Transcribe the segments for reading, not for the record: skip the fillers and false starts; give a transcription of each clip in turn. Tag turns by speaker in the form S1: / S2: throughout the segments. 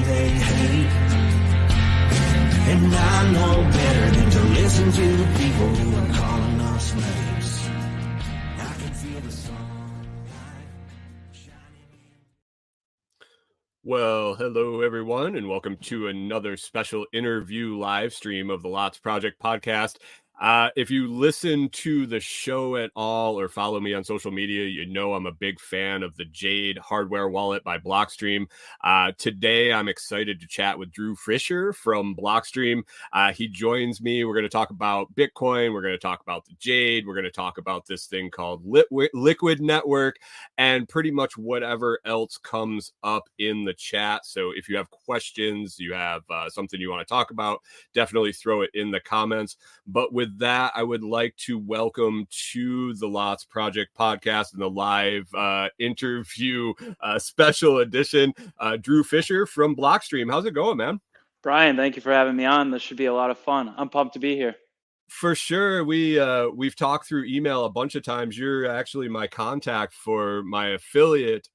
S1: they hate. And I know better than to listen to people who are calling us slaves. I can feel the sunlight shining.
S2: Well, hello everyone, and welcome to another special interview live stream of the Lots Project podcast. If you listen to the show at all or follow me on social media, you know I'm a big fan of the Jade hardware wallet by Blockstream. Today, I'm excited to chat with Drew Fischer from Blockstream. He joins me. We're going to talk about Bitcoin. We're going to talk about the Jade. We're going to talk about this thing called Liquid Network and pretty much whatever else comes up in the chat. So if you have questions, you have something you want to talk about, definitely throw it in the comments. But with that, I would like to welcome to the Lots Project podcast and the live interview special edition, Drew Fischer from Blockstream. How's it going, man?
S3: Brian, thank you for having me on. This should be a lot of fun. I'm pumped to be here.
S2: For sure. We've talked through email a bunch of times. You're actually my contact for my affiliate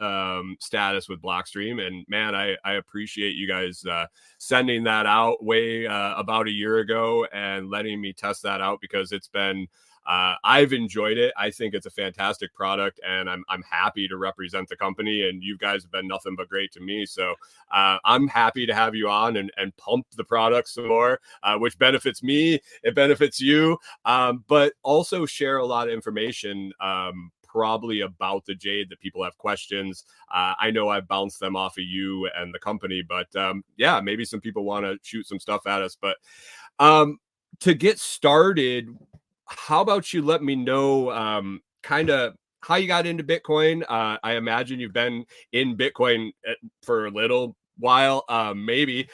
S2: status with Blockstream. And man, I appreciate you guys sending that out way about a year ago and letting me test that out, because it's been I've enjoyed it. I think it's a fantastic product, and I'm happy to represent the company, and you guys have been nothing but great to me. So I'm happy to have you on and pump the product some more, which benefits me. It benefits you, but also share a lot of information probably about the Jade that people have questions. I know I've bounced them off of you and the company, but yeah, maybe some people want to shoot some stuff at us. But to get started, how about you let me know kind of how you got into Bitcoin? I imagine you've been in Bitcoin for a little while, maybe,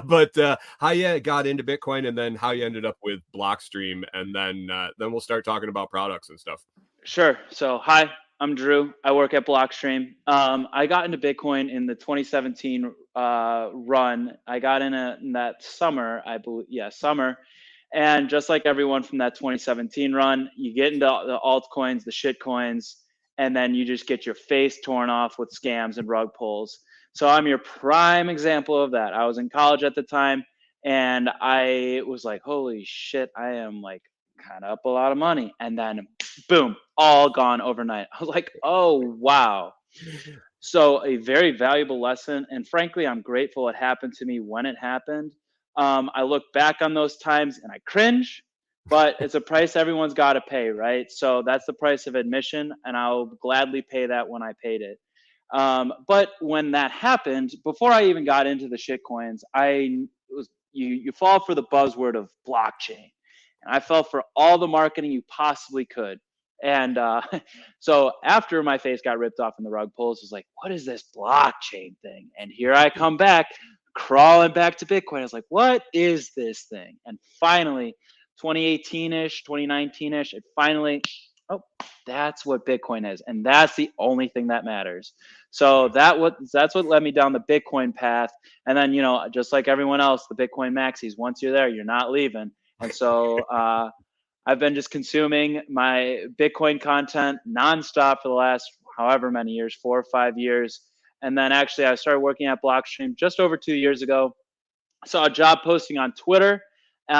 S2: but how you got into Bitcoin and then how you ended up with Blockstream, and then we'll start talking about products and stuff.
S3: Sure. So, hi, I'm Drew. I work at Blockstream. I got into Bitcoin in the 2017 run. I got in that summer, I believe. Yeah, summer. And just like everyone from that 2017 run, you get into the altcoins, the shit coins, and then you just get your face torn off with scams and rug pulls. So I'm your prime example of that. I was in college at the time, and I was like, holy shit, I am like kind of up a lot of money. And then boom, all gone overnight. I was like, oh, wow. So a very valuable lesson. And frankly, I'm grateful it happened to me when it happened. I look back on those times and I cringe, but it's a price everyone's got to pay, right? So that's the price of admission, and I'll gladly pay that when I paid it. But when that happened, before I even got into the shit coins, you fall for the buzzword of blockchain, and I fell for all the marketing you possibly could. And so after my face got ripped off in the rug pulls, it was like, what is this blockchain thing? And here I come back, crawling back to Bitcoin. I was like, what is this thing? And finally, 2018-ish, 2019-ish, it finally, oh, that's what Bitcoin is. And that's the only thing that matters. So that's what led me down the Bitcoin path. And then, just like everyone else, the Bitcoin maxis, once you're there, you're not leaving. And so I've been just consuming my Bitcoin content nonstop for the last however many years, 4 or 5 years. And then actually I started working at Blockstream just over 2 years ago. I saw a job posting on Twitter, and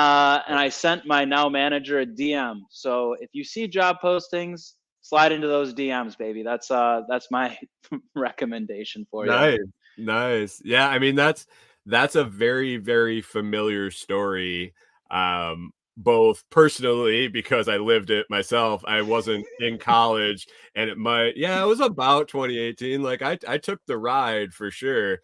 S3: I sent my now manager a DM. So if you see job postings, slide into those DMs, baby. That's my recommendation for you.
S2: Nice. Yeah, I mean that's a very, very familiar story. Both personally, because I lived it myself. I wasn't in college, and it was about 2018. Like I took the ride for sure,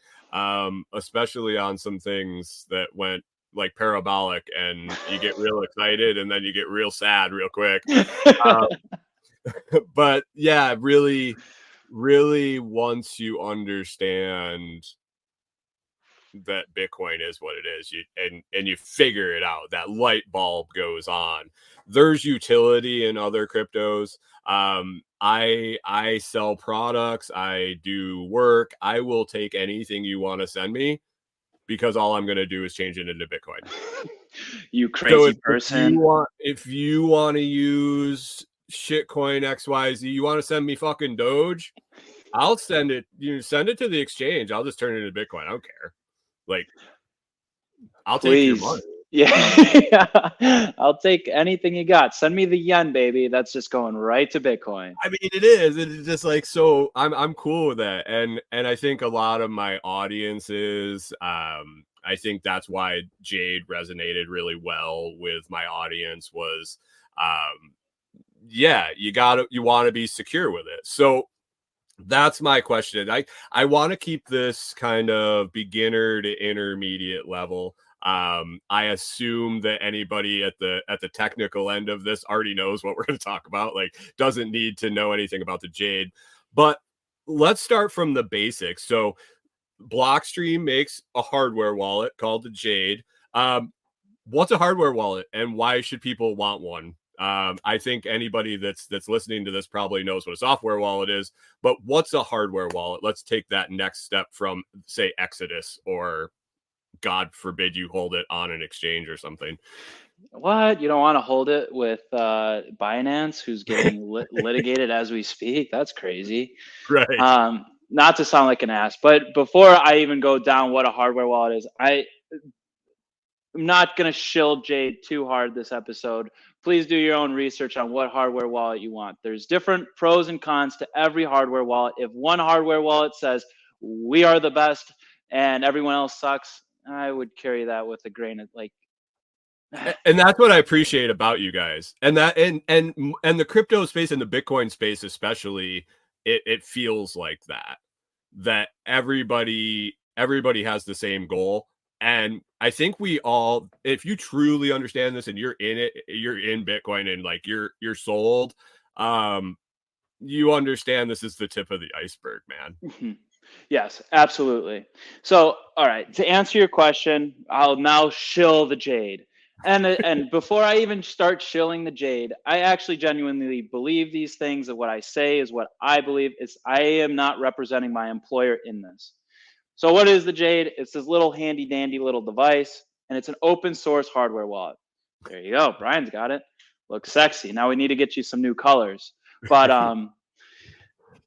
S2: especially on some things that went like parabolic, and you get real excited and then you get real sad real quick. But yeah, really, really, once you understand that Bitcoin is what it is, and you figure it out, that light bulb goes on. There's utility in other cryptos. I sell products, I do work. I will take anything you want to send me, because all I'm going to do is change it into Bitcoin.
S3: You crazy person.
S2: If you want to use shitcoin XYZ, you want to send me fucking Doge, I'll send it. You send it to the exchange. I'll just turn it into Bitcoin. I don't care. Like, I'll take your money.
S3: Please. Yeah. I'll take anything you got. Send me the yen, baby. That's just going right to Bitcoin.
S2: I mean, it is. It's just like, so I'm cool with that. And I think a lot of my audiences, I think that's why Jade resonated really well with my audience was, yeah, you want to be secure with it. So that's my question. I want to keep this kind of beginner to intermediate level. I assume that anybody at the technical end of this already knows what we're going to talk about, like doesn't need to know anything about the Jade. But let's start from the basics. So Blockstream makes a hardware wallet called the Jade. What's a hardware wallet and why should people want one? I think anybody that's listening to this probably knows what a software wallet is, but what's a hardware wallet? Let's take that next step from, say, Exodus, or God forbid you hold it on an exchange or something.
S3: What? You don't want to hold it with Binance, who's getting litigated as we speak? That's crazy.
S2: Right.
S3: Not to sound like an ass, but before I even go down what a hardware wallet is, I'm not going to shill Jade too hard this episode. Please do your own research on what hardware wallet you want. There's different pros and cons to every hardware wallet. If one hardware wallet says we are the best and everyone else sucks, I would carry that with a grain of like.
S2: And that's what I appreciate about you guys. And that and the crypto space and the Bitcoin space especially, it feels like that everybody has the same goal. And I think we all, if you truly understand this and you're in it, you're in Bitcoin and like you're sold, you understand this is the tip of the iceberg, man.
S3: Mm-hmm. Yes, absolutely. So, all right, to answer your question, I'll now shill the Jade. And before I even start shilling the Jade, I actually genuinely believe these things, and what I say is what I believe. I am not representing my employer in this. So what is the Jade? It's this little handy dandy little device, and it's an open source hardware wallet. There you go. Brian's got it. Looks sexy. Now we need to get you some new colors. But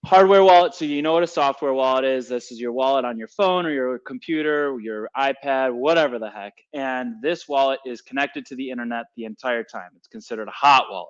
S3: hardware wallet, so you know what a software wallet is. This is your wallet on your phone or your computer, your iPad, whatever the heck. And this wallet is connected to the internet the entire time. It's considered a hot wallet.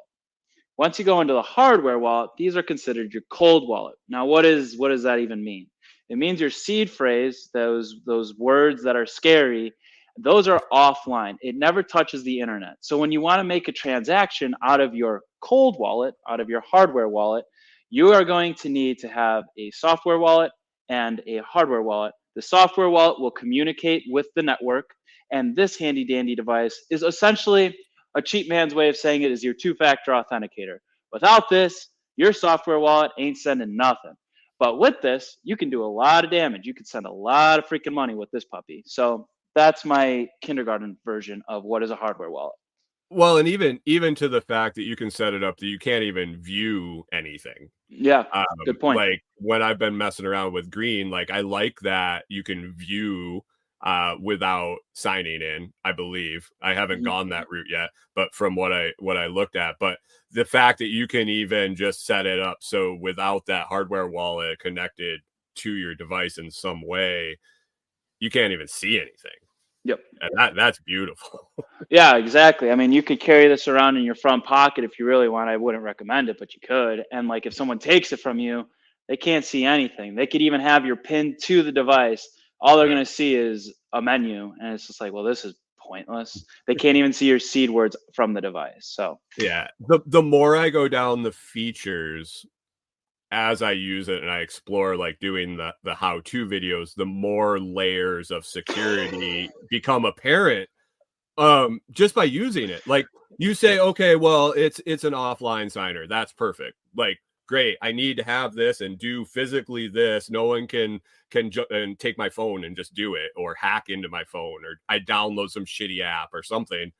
S3: Once you go into the hardware wallet, these are considered your cold wallet. Now, what does that even mean? It means your seed phrase, those words that are scary, those are offline. It never touches the internet. So when you want to make a transaction out of your cold wallet, out of your hardware wallet, you are going to need to have a software wallet and a hardware wallet. The software wallet will communicate with the network, and this handy dandy device is essentially a cheap man's way of saying it is your two-factor authenticator. Without this, your software wallet ain't sending nothing. But with this, you can do a lot of damage. You can send a lot of freaking money with this puppy. So that's my kindergarten version of what is a hardware wallet.
S2: Well, and even to the fact that you can set it up that you can't even view anything.
S3: Yeah, good point.
S2: Like when I've been messing around with Green, like I like that you can view without signing in. I believe I haven't gone that route yet, but from what I looked at, but the fact that you can even just set it up so without that hardware wallet connected to your device in some way, you can't even see anything.
S3: Yep.
S2: And that's beautiful.
S3: Yeah, exactly. I mean, you could carry this around in your front pocket if you really want. I wouldn't recommend it, but you could. And like if someone takes it from you, they can't see anything. They could even have your pin to the device. All they're going to see is a menu. And it's just like, well, this is pointless. They can't even see your seed words from the device. So
S2: yeah, the more I go down the features as I use it and I explore like doing the how-to videos, the more layers of security become apparent just by using it. Like you say, okay, well, it's an offline signer. That's perfect. Like, great. I need to have this and do physically this. No one can and take my phone and just do it, or hack into my phone, or I download some shitty app or something.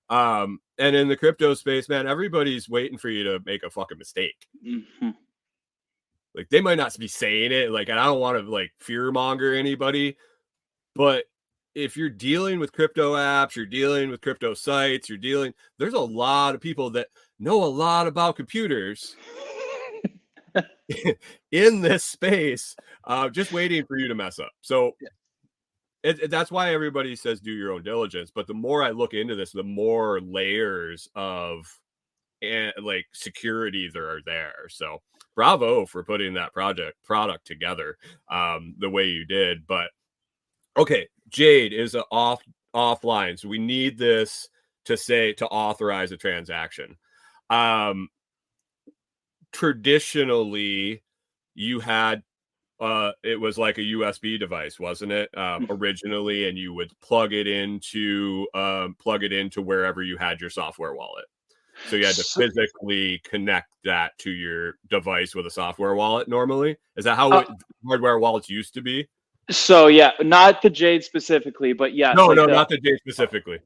S2: And in the crypto space, man, everybody's waiting for you to make a fucking mistake.
S3: Mm-hmm.
S2: Like they might not be saying it, like, and I don't want to like fear monger anybody, but if you're dealing with crypto apps, you're dealing with crypto sites, there's a lot of people that know a lot about computers in this space, just waiting for you to mess up. So That's why everybody says do your own diligence. But the more I look into this, the more layers of like security there are there. So bravo for putting that product together the way you did. But okay, Jade is offline, so we need this to authorize a transaction. Traditionally, you had it was like a USB device, wasn't it? Originally, and you would plug it into wherever you had your software wallet. So you had to physically connect that to your device with a software wallet normally. Is that how hardware wallets used to be?
S3: So yeah, not the Jade specifically, but yes.
S2: No, not the Jade specifically.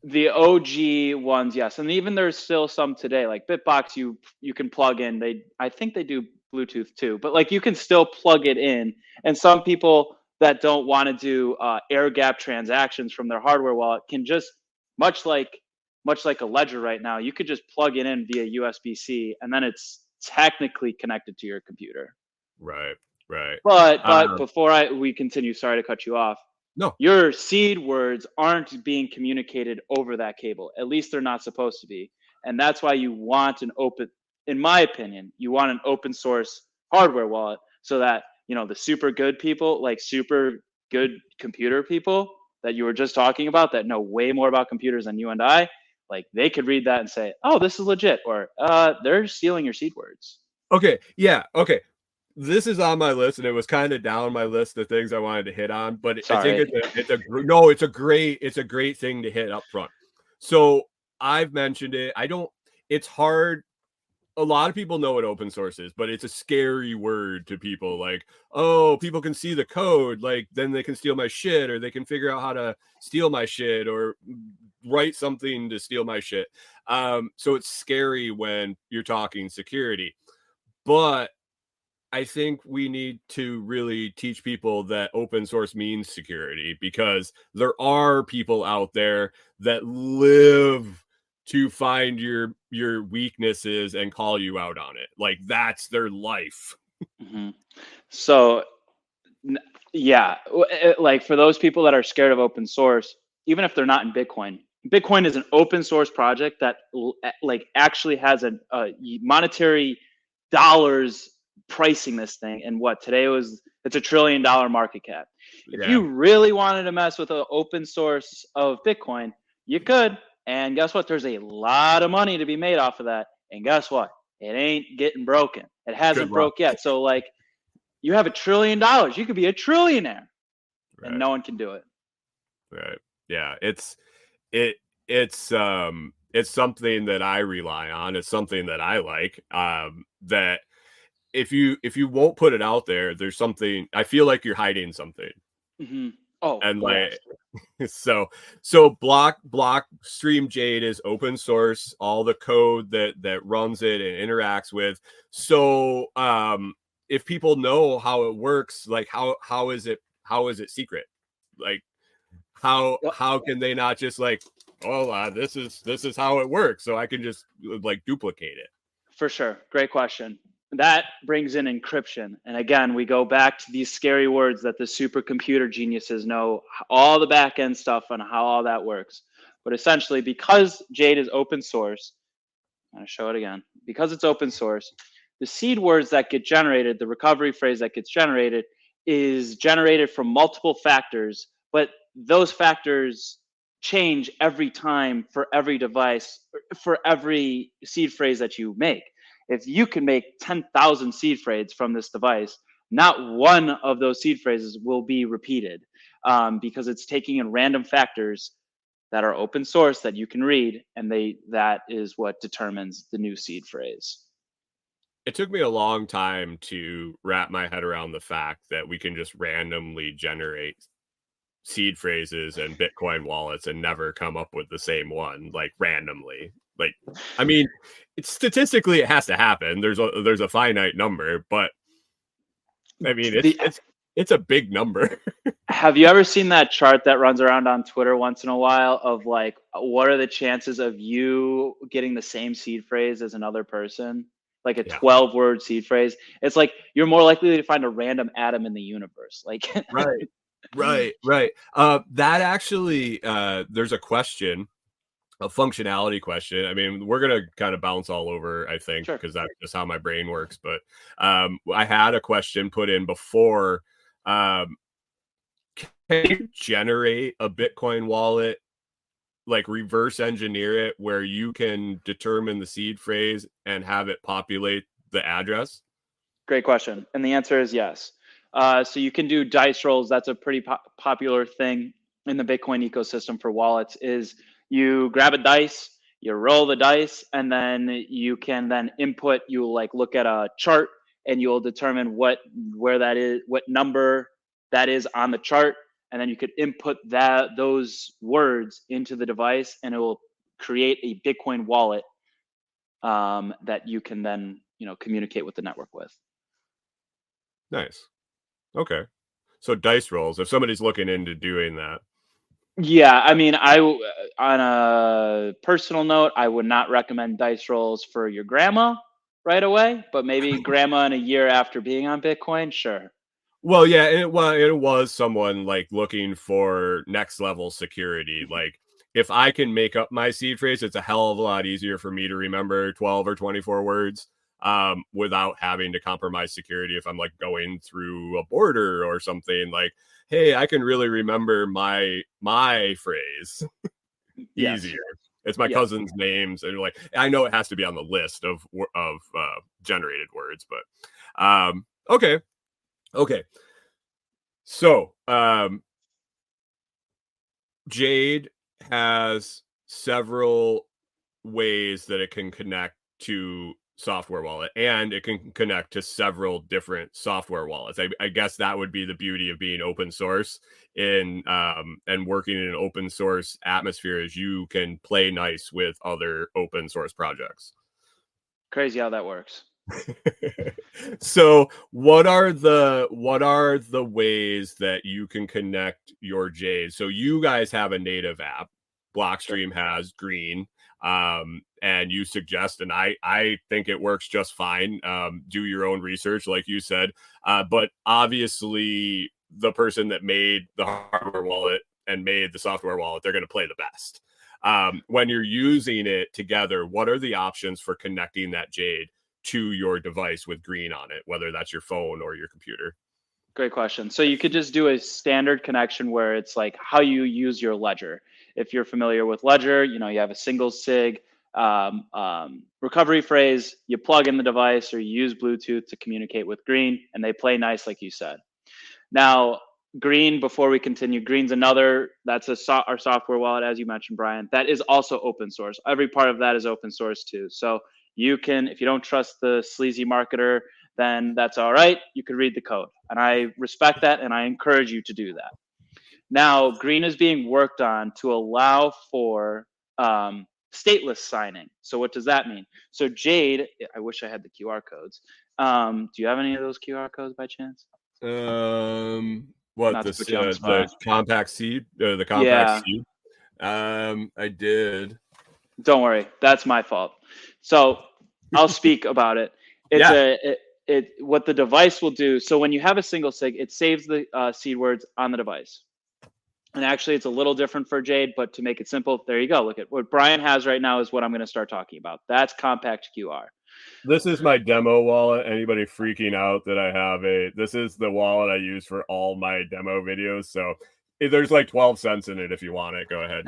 S3: The OG ones, yes. And even there's still some today, like Bitbox, you can plug in. I think they do Bluetooth too, but like you can still plug it in. And some people that don't want to do air gap transactions from their hardware wallet can just, much like a Ledger right now, you could just plug it in via USB-C, and then it's technically connected to your computer.
S2: Right.
S3: But before we continue, sorry to cut you off.
S2: No.
S3: Your seed words aren't being communicated over that cable. At least they're not supposed to be. And that's why you want in my opinion, you want an open source hardware wallet so that, the super good people, like super good computer people that you were just talking about that know way more about computers than you and I, like they could read that and say, oh, this is legit, or they're stealing your seed words.
S2: Okay. Yeah. Okay. This is on my list, and it was kind of down my list of things I wanted to hit on, but
S3: Sorry.
S2: I think it's a great thing to hit up front. So I've mentioned it. It's hard. A lot of people know what open source is, but it's a scary word to people. Like, oh, people can see the code, like then they can steal my shit, or they can figure out how to steal my shit or write something to steal my shit. So it's scary when you're talking security, but I think we need to really teach people that open source means security, because there are people out there that live to find your weaknesses and call you out on it. Like that's their life.
S3: Mm-hmm. So yeah, like for those people that are scared of open source, even if they're not in Bitcoin is an open source project that like actually has a monetary dollars pricing this thing. And it's $1 trillion market cap. If you really wanted to mess with an open source of Bitcoin, you could. And guess what? There's a lot of money to be made off of that. And guess what? It ain't getting broken. It hasn't broke yet. So like you have $1 trillion, you could be a trillionaire, and no one can do it.
S2: Right. Yeah. It's something that I rely on. It's something that I like, that if you won't put it out there, there's something, I feel like you're hiding something.
S3: Mm-hmm. Oh,
S2: and like, so Blockstream Jade is open source, all the code that runs it and interacts with. So, if people know how it works, like how is it secret? Like how can they not just like, oh, this is how it works, so I can just like duplicate it?
S3: For sure. Great question. That brings in encryption. And again, we go back to these scary words that the supercomputer geniuses know all the back end stuff on how all that works. But essentially, because Jade is open source, I'm going to show it again. Because it's open source, the seed words that get generated, the recovery phrase that gets generated, is generated from multiple factors, but those factors change every time for every device, for every seed phrase that you make. If you can make 10,000 seed phrases from this device, not one of those seed phrases will be repeated, because it's taking in random factors that are open source that you can read, and that is what determines the new seed phrase.
S2: It took me a long time to wrap my head around the fact that we can just randomly generate seed phrases and Bitcoin wallets and never come up with the same one, like randomly. Like, I mean, statistically it has to happen. There's a finite number, but I mean, it's a big number.
S3: Have you ever seen that chart that runs around on Twitter once in a while of like, what are the chances of you getting the same seed phrase as another person? Like a 12-word seed phrase. It's like you're more likely to find a random atom in the universe. Like,
S2: right. Right. That actually, there's a question, a functionality question. I mean, we're going to kind of bounce all over, I think,
S3: Sure.
S2: because that's just how my brain works. But I had a question put in before. Um, can you generate a Bitcoin wallet, like reverse engineer it, where you can determine the seed phrase and have it populate the address?
S3: Great question. And the answer is yes. So you can do dice rolls. That's a pretty popular thing in the Bitcoin ecosystem for wallets is you grab a dice, you roll the dice, and then you can then input, you'll like look at a chart and you'll determine where that is, what number that is on the chart. And then you could input those words into the device and it will create a Bitcoin wallet that you can then, communicate with the network with.
S2: Nice. Okay. So dice rolls, if somebody's looking into doing that.
S3: Yeah, I mean, on a personal note, I would not recommend dice rolls for your grandma right away, but maybe grandma in a year after being on Bitcoin, sure.
S2: Well, yeah, it was someone like looking for next level security. Like if I can make up my seed phrase, it's a hell of a lot easier for me to remember 12 or 24 words without having to compromise security. If I'm like going through a border or something, like, hey, I can really remember my phrase
S3: Yes.
S2: easier. It's my cousin's names, and like I know it has to be on the list of generated words, but okay. So Jade has several ways that it can connect to software wallet, and it can connect to several different software wallets. I guess that would be the beauty of being open source in and working in an open source atmosphere, is you can play nice with other open source projects.
S3: Crazy how that works.
S2: So what are the ways that you can connect your Jade? So you guys have a native app, Blockstream has Green, and you suggest, and I think it works just fine. Do your own research, like you said, but obviously the person that made the hardware wallet and made the software wallet, they're going to play the best. When you're using it together, what are the options for connecting that Jade to your device with Green on it, whether that's your phone or your computer?
S3: Great question. So you could just do a standard connection where it's like how you use your ledger. If you're familiar with Ledger, you have a single sig recovery phrase, you plug in the device or you use Bluetooth to communicate with Green, and they play nice, like you said. Now, Green, before we continue, Green's that's our software wallet, as you mentioned, Brian, that is also open source. Every part of that is open source too. So you can, if you don't trust the sleazy marketer, then that's all right. You could read the code. And I respect that, and I encourage you to do that. Now, Green is being worked on to allow for stateless signing. So what does that mean? So Jade, I wish I had the QR codes. Do you have any of those QR codes by chance?
S2: What,
S3: Not to
S2: this
S3: put you on the
S2: the
S3: spot.
S2: compact seed, the compact seed? I did.
S3: Don't worry, that's my fault. So I'll speak about it. It's what the device will do. So when you have a single sig, it saves the seed words on the device. And actually, it's a little different for Jade, but to make it simple, there you go. Look at what Brian has right now is what I'm going to start talking about. That's compact QR.
S2: This is my demo wallet. Anybody freaking out that I have this is the wallet I use for all my demo videos. So there's like 12 cents in it. If you want it, go ahead.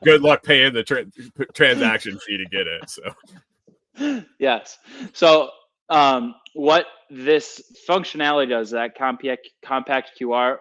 S2: Good luck paying the transaction fee to get it. So
S3: yes. So what this functionality does, that compact QR,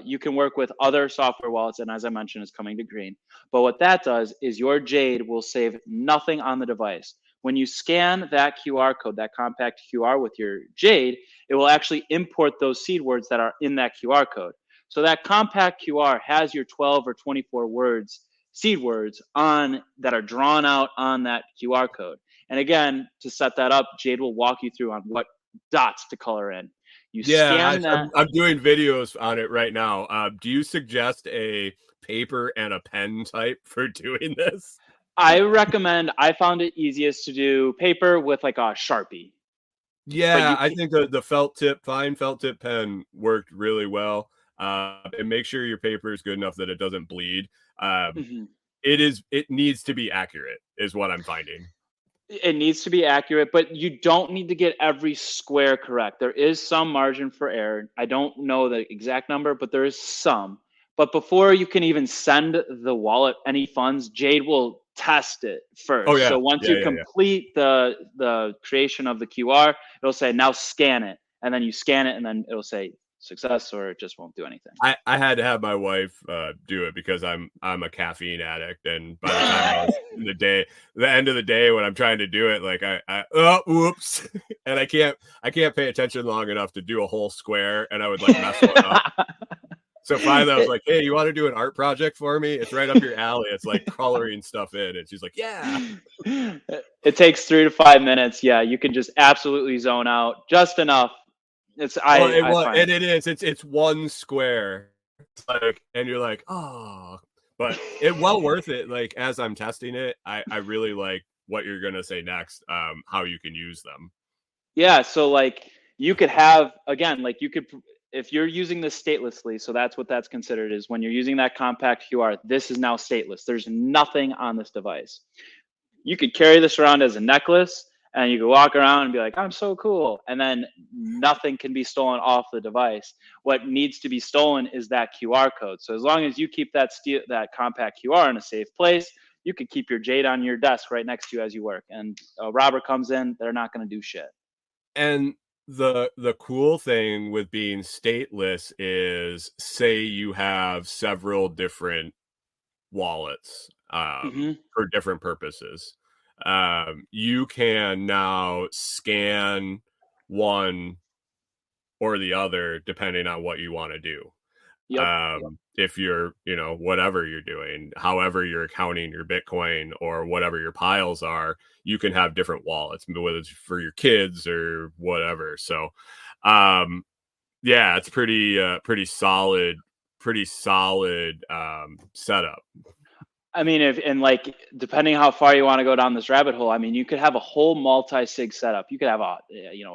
S3: you can work with other software wallets, and as I mentioned, is coming to Green. But what that does is your Jade will save nothing on the device. When you scan that QR code, that compact QR with your Jade, it will actually import those seed words that are in that QR code. So that compact QR has your 12 or 24 words, seed words that are drawn out on that QR code. And again, to set that up, Jade will walk you through on what dots to color in.
S2: I'm doing videos on it right now. Do you suggest a paper and a pen type for doing this?
S3: I found it easiest to do paper with like a Sharpie.
S2: Yeah, I think the fine felt tip pen worked really well. and make sure your paper is good enough that it doesn't bleed.
S3: Mhm.
S2: It needs to be accurate is what I'm finding.
S3: It needs to be accurate, but you don't need to get every square correct. There is some margin for error. I don't know the exact number, but there is some. But before you can even send the wallet any funds, Jade will test it
S2: Oh
S3: first.
S2: yeah,
S3: So once you
S2: yeah.
S3: complete the creation of the QR, it'll say now scan it, and then you scan it, and then it'll say success, or it just won't do anything.
S2: I had to have my wife do it because I'm a caffeine addict, and by the time I was in the end of the day when I'm trying to do it, like I whoops, and I can't pay attention long enough to do a whole square, and I would like mess one up. So finally I was like, hey, you want to do an art project for me? It's right up your alley. It's like coloring stuff in. And she's like, yeah.
S3: It takes 3 to 5 minutes. Yeah, you can just absolutely zone out just enough. It's
S2: and it is. It's one square. It's like, and you're like, oh, but it well worth it. Like as I'm testing it, I really like what you're gonna say next. How you can use them.
S3: Yeah, so like you could have again, like you could if you're using this statelessly, so that's what that's considered is when you're using that compact QR, this is now stateless. There's nothing on this device. You could carry this around as a necklace and you could walk around and be like, I'm so cool. And then nothing can be stolen off the device. What needs to be stolen is that QR code. So as long as you keep that compact QR in a safe place, you could keep your Jade on your desk right next to you as you work. And a robber comes in, they're not going to do shit.
S2: And the cool thing with being stateless is say you have several different wallets for different purposes. You can now scan one or the other depending on what you want to do.
S3: Yep.
S2: If you're, whatever you're doing, however you're counting your Bitcoin or whatever your piles are, you can have different wallets, whether it's for your kids or whatever. So, yeah, it's pretty solid setup.
S3: I mean, like depending how far you want to go down this rabbit hole, I mean, you could have a whole multi-sig setup. You could have a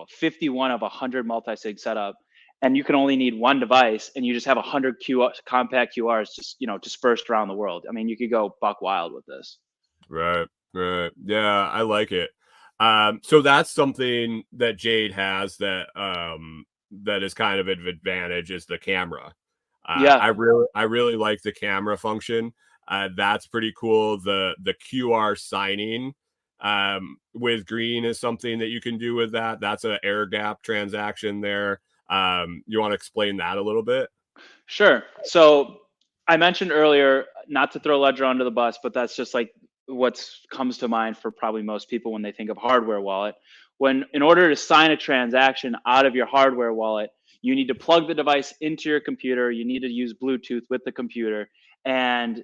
S3: 51 of 100 multi-sig setup, and you can only need one device, and you just have 100 compact QRs just dispersed around the world. I mean, you could go buck wild with this.
S2: Right. Yeah, I like it. So that's something that Jade has that is kind of an advantage is the camera.
S3: Yeah,
S2: I really like the camera function. That's pretty cool. The QR signing with green is something that you can do with that. That's an air gap transaction there. You want to explain that a little bit?
S3: sure. So I mentioned earlier, not to throw Ledger under the bus, but that's just like what comes to mind for probably most people when they think of hardware wallet. In order to sign a transaction out of your hardware wallet, you need to plug the device into your computer. You need to use Bluetooth with the computer. And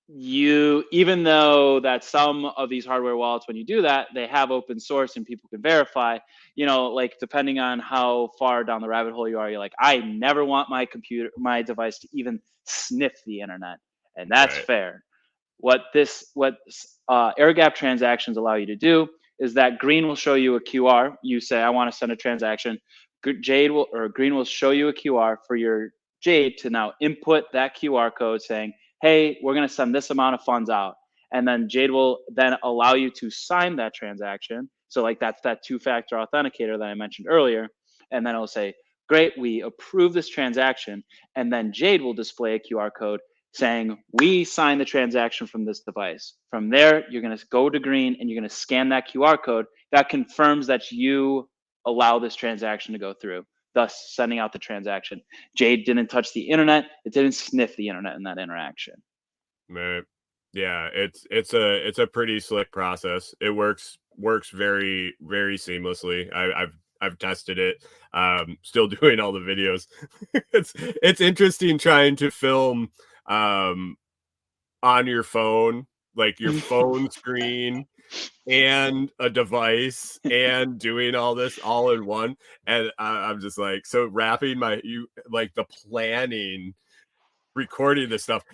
S3: even though that some of these hardware wallets, when you do that, they have open source and people can verify, like depending on how far down the rabbit hole you are, you're like, I never want my device to even sniff the internet. And that's
S2: Right.
S3: fair. What air gap transactions allow you to do is that green will show you a QR. You say, I want to send a transaction. Green will show you a QR for your Jade to now input that QR code saying, hey, we're going to send this amount of funds out. And then Jade will then allow you to sign that transaction. So like that's that two-factor authenticator that I mentioned earlier. And then it'll say, great, we approve this transaction. And then Jade will display a QR code saying, we signed the transaction from this device. From there, you're going to go to green and you're going to scan that QR code. That confirms that you allow this transaction to go through, thus sending out the transaction. Jade didn't touch the internet. It didn't sniff the internet in that interaction.
S2: Right. Yeah, it's a pretty slick process. It works very, very seamlessly. I've tested it. Still doing all the videos. It's interesting trying to film on your phone, like your phone screen and a device and doing all this all in one. And I'm just like, so wrapping the planning, recording this stuff.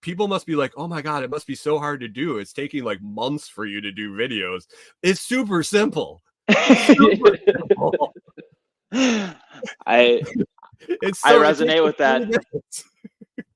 S2: People must be like, oh my God, it must be so hard to do. It's taking like months for you to do videos. It's super simple.
S3: I I resonate with that.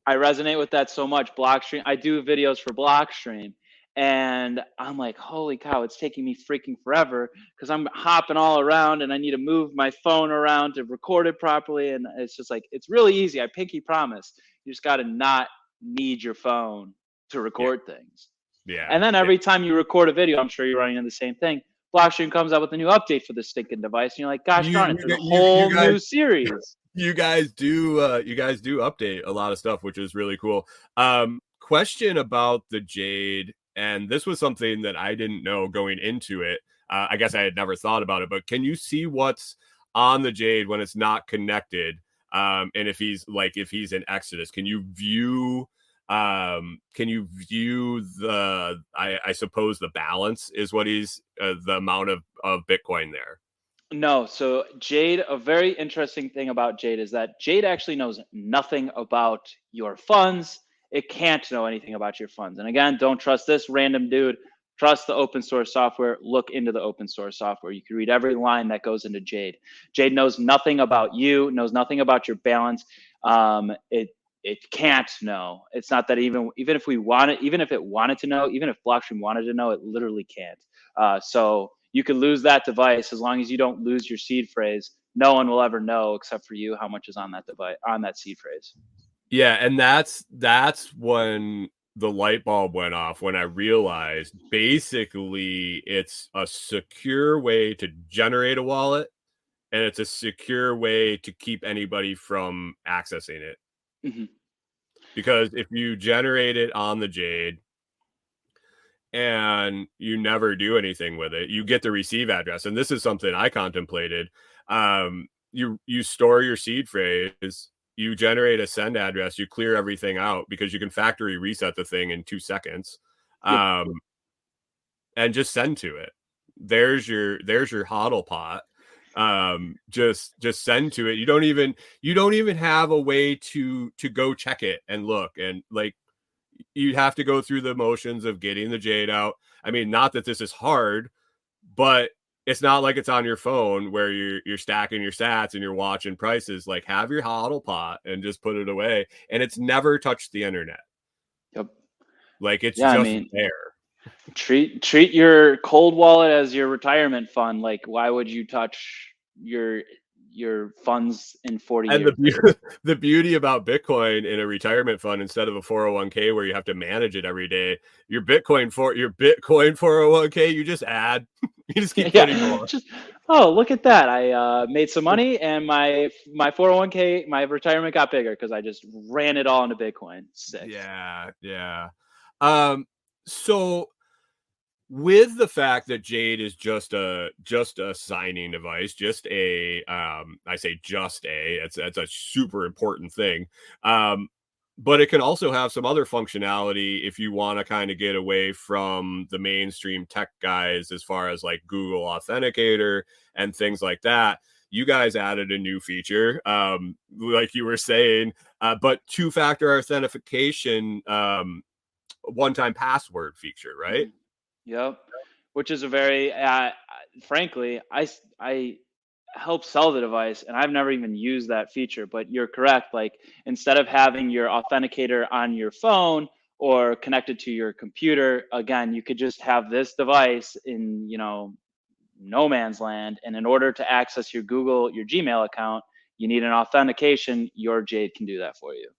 S3: I resonate with that so much. Blockstream. I do videos for Blockstream, and I'm like, holy cow, it's taking me freaking forever because I'm hopping all around and I need to move my phone around to record it properly. And it's just like, it's really easy. I pinky promise. You just got to not need your phone to record things.
S2: Yeah.
S3: And then every time you record a video, I'm sure you're running into the same thing. Blockstream comes out with a new update for this stinking device, and you're like, "Gosh darn it! There's a whole new series."
S2: You guys do update a lot of stuff, which is really cool. Question about the Jade, and this was something that I didn't know going into it. I guess I had never thought about it, but can you see what's on the Jade when it's not connected? And if he's in Exodus, can you view the I suppose the balance is what he's the amount of Bitcoin there?
S3: No. So Jade, a very interesting thing about Jade is that Jade actually knows nothing about your funds. It can't know anything about your funds. And again, don't trust this random dude. Trust the open source software. Look into the open source software. You can read every line that goes into Jade. Jade knows nothing about you, knows nothing about your balance. It can't know. It's not that even if we want it, even if it wanted to know, even if Blockstream wanted to know, it literally can't. So you could lose that device as long as you don't lose your seed phrase. No one will ever know except for you how much is on that device, on that seed phrase.
S2: Yeah, and that's when the light bulb went off, when I realized basically it's a secure way to generate a wallet, and it's a secure way to keep anybody from accessing it.
S3: Mm-hmm.
S2: Because if you generate it on the Jade and you never do anything with it, you get the receive address. And this is something I contemplated. You store your seed phrase, you generate a send address, you clear everything out because you can factory reset the thing in 2 seconds. And just send to it. There's your hodl pot. Just send to it. You don't even have a way to go check it and look, and like you'd have to go through the motions of getting the Jade out. I mean, not that this is hard, but it's not like it's on your phone where you're stacking your sats and you're watching prices. Like, have your hodl pot and just put it away, and it's never touched the internet.
S3: Yep.
S2: Like it's there.
S3: Treat your cold wallet as your retirement fund. Like, why would you touch your funds in 40 years?
S2: And the beauty about Bitcoin in a retirement fund, instead of a 401k where you have to manage it every day, your Bitcoin 401k, you just add, you just keep putting more.
S3: Oh, look at that. I made some money and my 401k, my retirement got bigger because I just ran it all into Bitcoin. Sick.
S2: Yeah. So with the fact that Jade is just a signing device, that's a super important thing. But it can also have some other functionality if you want to kind of get away from the mainstream tech guys as far as like Google Authenticator and things like that. You guys added a new feature, like you were saying, but two-factor authentication, one-time password feature, right?
S3: Yep. Which is a very, frankly, I help sell the device and I've never even used that feature, but you're correct. Like, instead of having your authenticator on your phone or connected to your computer, again, you could just have this device in, no man's land. And in order to access your Gmail account, you need an authentication. Your Jade can do that for you.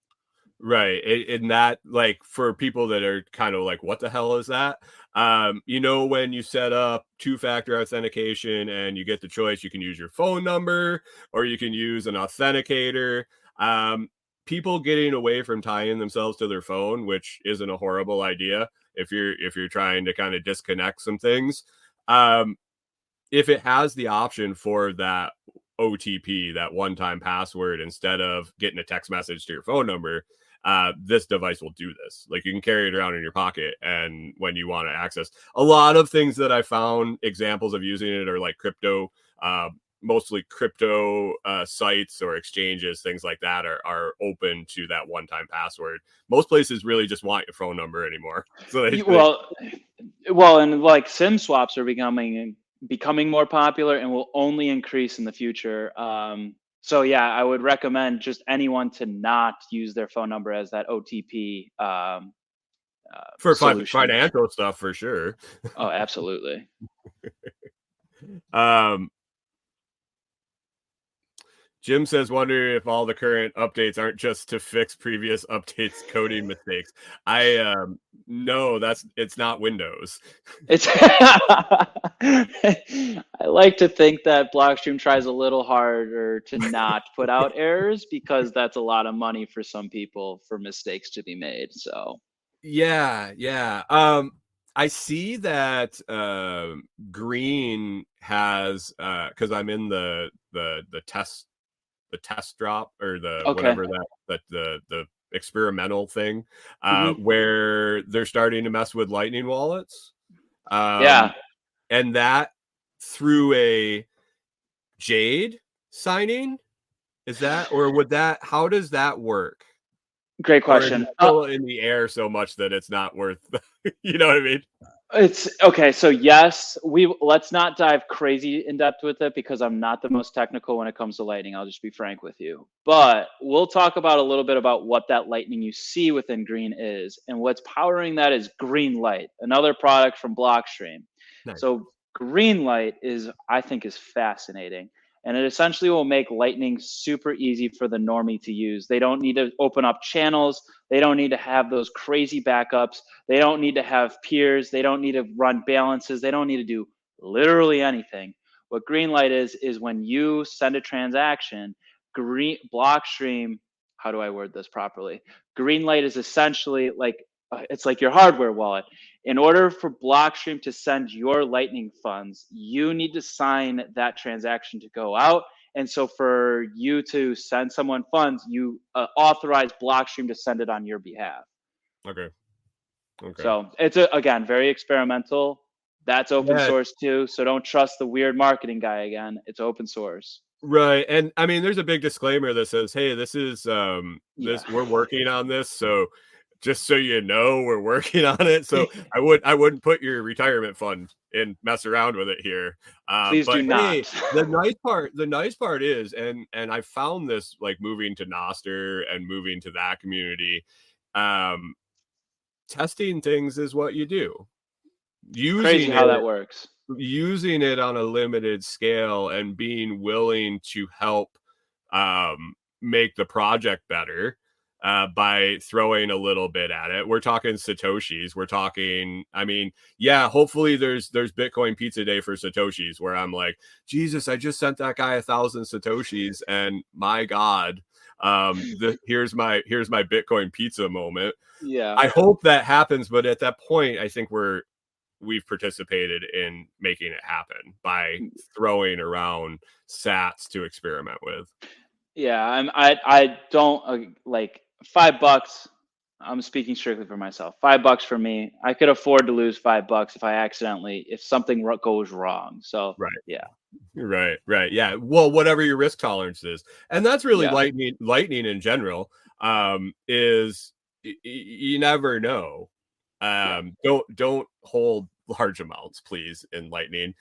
S2: Right. And that, like, for people that are kind of like, what the hell is that? When you set up two-factor authentication and you get the choice, you can use your phone number or you can use an authenticator. People getting away from tying themselves to their phone, which isn't a horrible idea if you're trying to kind of disconnect some things. If it has the option for that OTP, that one-time password, instead of getting a text message to your phone number, this device will do this. Like, you can carry it around in your pocket, and when you want to access, a lot of things that I found examples of using it are like crypto, mostly crypto sites or exchanges, things like that are open to that one-time password. Most places really just want your phone number anymore. So
S3: and like SIM swaps are becoming more popular and will only increase in the future. So yeah, I would recommend just anyone to not use their phone number as that OTP
S2: For
S3: solution.
S2: financial stuff, for sure.
S3: Oh, absolutely.
S2: Jim says, wondering if all the current updates aren't just to fix previous updates coding mistakes. No, it's not Windows.
S3: It's I like to think that Blockstream tries a little harder to not put out errors because that's a lot of money for some people for mistakes to be made. So
S2: yeah. I see that Green has because I'm in the test drop or the
S3: okay.
S2: whatever that the experimental thing where they're starting to mess with Lightning wallets.
S3: Yeah.
S2: And that through a Jade signing, is that, or would that, how does that work?
S3: Great
S2: Or is
S3: question.
S2: it still in the air so much that it's not worth, you know what I mean?
S3: It's okay. So yes, let's not dive crazy in depth with it because I'm not the most technical when it comes to Lightning. I'll just be frank with you. But we'll talk about a little bit about what that Lightning you see within Green is, and what's powering that is Greenlight, another product from Blockstream.
S2: Nice.
S3: So Greenlight I think, is fascinating. And it essentially will make Lightning super easy for the normie to use. They don't need to open up channels. They don't need to have those crazy backups. They don't need to have peers. They don't need to run balances. They don't need to do literally anything. What Greenlight is when you send a transaction, Blockstream, how do I word this properly? Greenlight is essentially like, it's like your hardware wallet. In order for Blockstream to send your Lightning funds, you need to sign that transaction to go out. And so for you to send someone funds, you authorize Blockstream to send it on your behalf.
S2: Okay.
S3: So it's again, very experimental. That's open source too. So don't trust the weird marketing guy again. It's open source.
S2: Right. And I mean, there's a big disclaimer that says, hey, this is we're working on this. So just so you know, we're working on it. So I wouldn't put your retirement fund and mess around with it here.
S3: Please do not.
S2: Hey, the nice part is, and I found this like moving to Noster and moving to that community, testing things is what you do.
S3: Crazy how that works.
S2: Using it on a limited scale and being willing to help make the project better by throwing a little bit at it. We're talking Satoshis. We're talking, I mean, yeah, hopefully there's Bitcoin pizza day for Satoshis where I'm like, Jesus, I just sent that guy 1,000 Satoshis and my God, here's my Bitcoin pizza moment.
S3: Yeah.
S2: I hope that happens. But at that point, I think we've participated in making it happen by throwing around sats to experiment with.
S3: Yeah, I don't like $5. I'm speaking strictly for myself. $5 for me. I could afford to lose $5 if something goes wrong. So
S2: right.
S3: Yeah.
S2: Right. Yeah. Well, whatever your risk tolerance is, and that's really lightning in general. Is you never know. Don't hold large amounts, please, in Lightning.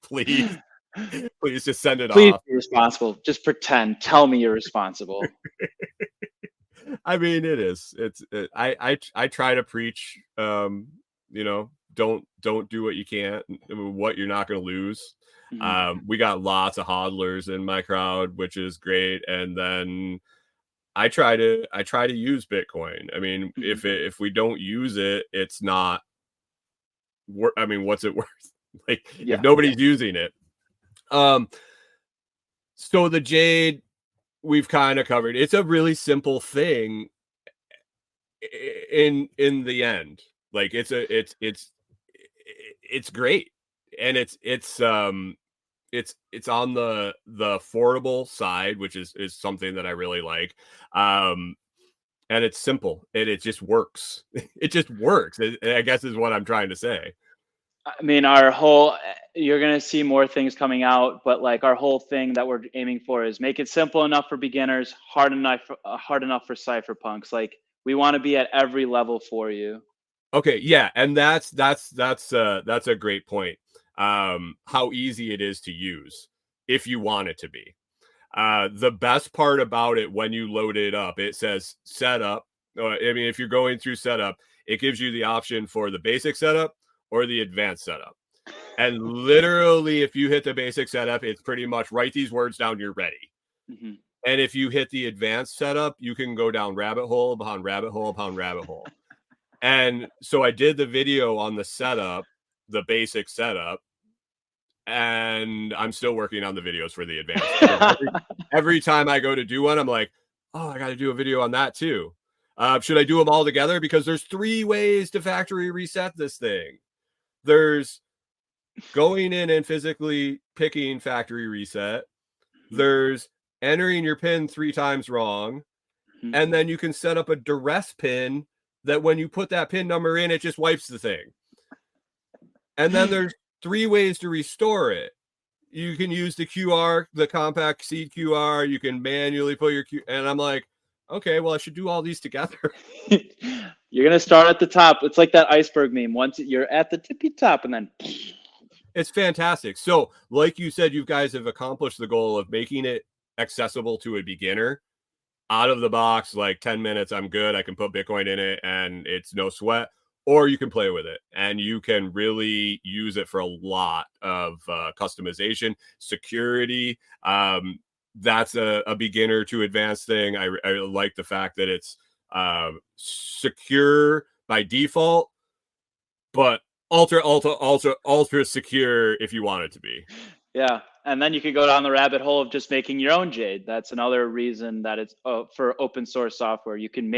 S2: Please just send it
S3: Please
S2: off.
S3: be responsible. Just pretend. Tell me you're responsible.
S2: I mean, it is. I try to preach. Don't do what you can't, what you're not going to lose. We got lots of hodlers in my crowd, which is great, and then I try to use Bitcoin. I mean, if we don't use it, it's not. I mean, what's it worth? Like, if nobody's using it. So the Jade, we've kind of covered. It's a really simple thing. In the end, like it's great, and it's on the affordable side, which is something that I really like. And it's simple, and it just works. It just works, I guess, is what I'm trying to say.
S3: I mean, you're going to see more things coming out, but like our whole thing that we're aiming for is make it simple enough for beginners, hard enough for cypherpunks. Like, we want to be at every level for you.
S2: Okay. Yeah. And that's a great point. How easy it is to use. if you want it to be. The best part about it, when you load it up, it says setup. I mean, if you're going through setup, it gives you the option for the basic setup or the advanced setup. And literally, if you hit the basic setup, it's pretty much write these words down, you're ready.
S3: Mm-hmm.
S2: And if you hit the advanced setup, you can go down rabbit hole upon rabbit hole upon rabbit hole. And so I did the video on the setup, the basic setup, and I'm still working on the videos for the advanced. Every time I go to do one, I'm like, oh, I got to do a video on that too. Should I do them all together? Because there's 3 ways to factory reset this thing. There's going in and physically picking factory reset. There's entering your pin 3 times wrong.
S3: Mm-hmm.
S2: And then you can set up a duress pin that when you put that pin number in, it just wipes the thing. And then there's 3 ways to restore it. You can use the QR, the compact seed QR. You can manually put your and I'm like, okay, well, I should do all these together.
S3: You're going to start at the top. It's like that iceberg meme. Once you're at the tippy top and then...
S2: It's fantastic. So like you said, you guys have accomplished the goal of making it accessible to a beginner. Out of the box, like 10 minutes, I'm good. I can put Bitcoin in it and it's no sweat. Or you can play with it and you can really use it for a lot of customization, security. That's a beginner to advanced thing. I like the fact that it's secure by default, but ultra secure if you want it to be.
S3: Yeah. And then you could go down the rabbit hole of just making your own Jade. That's another reason that it's for open source software. You could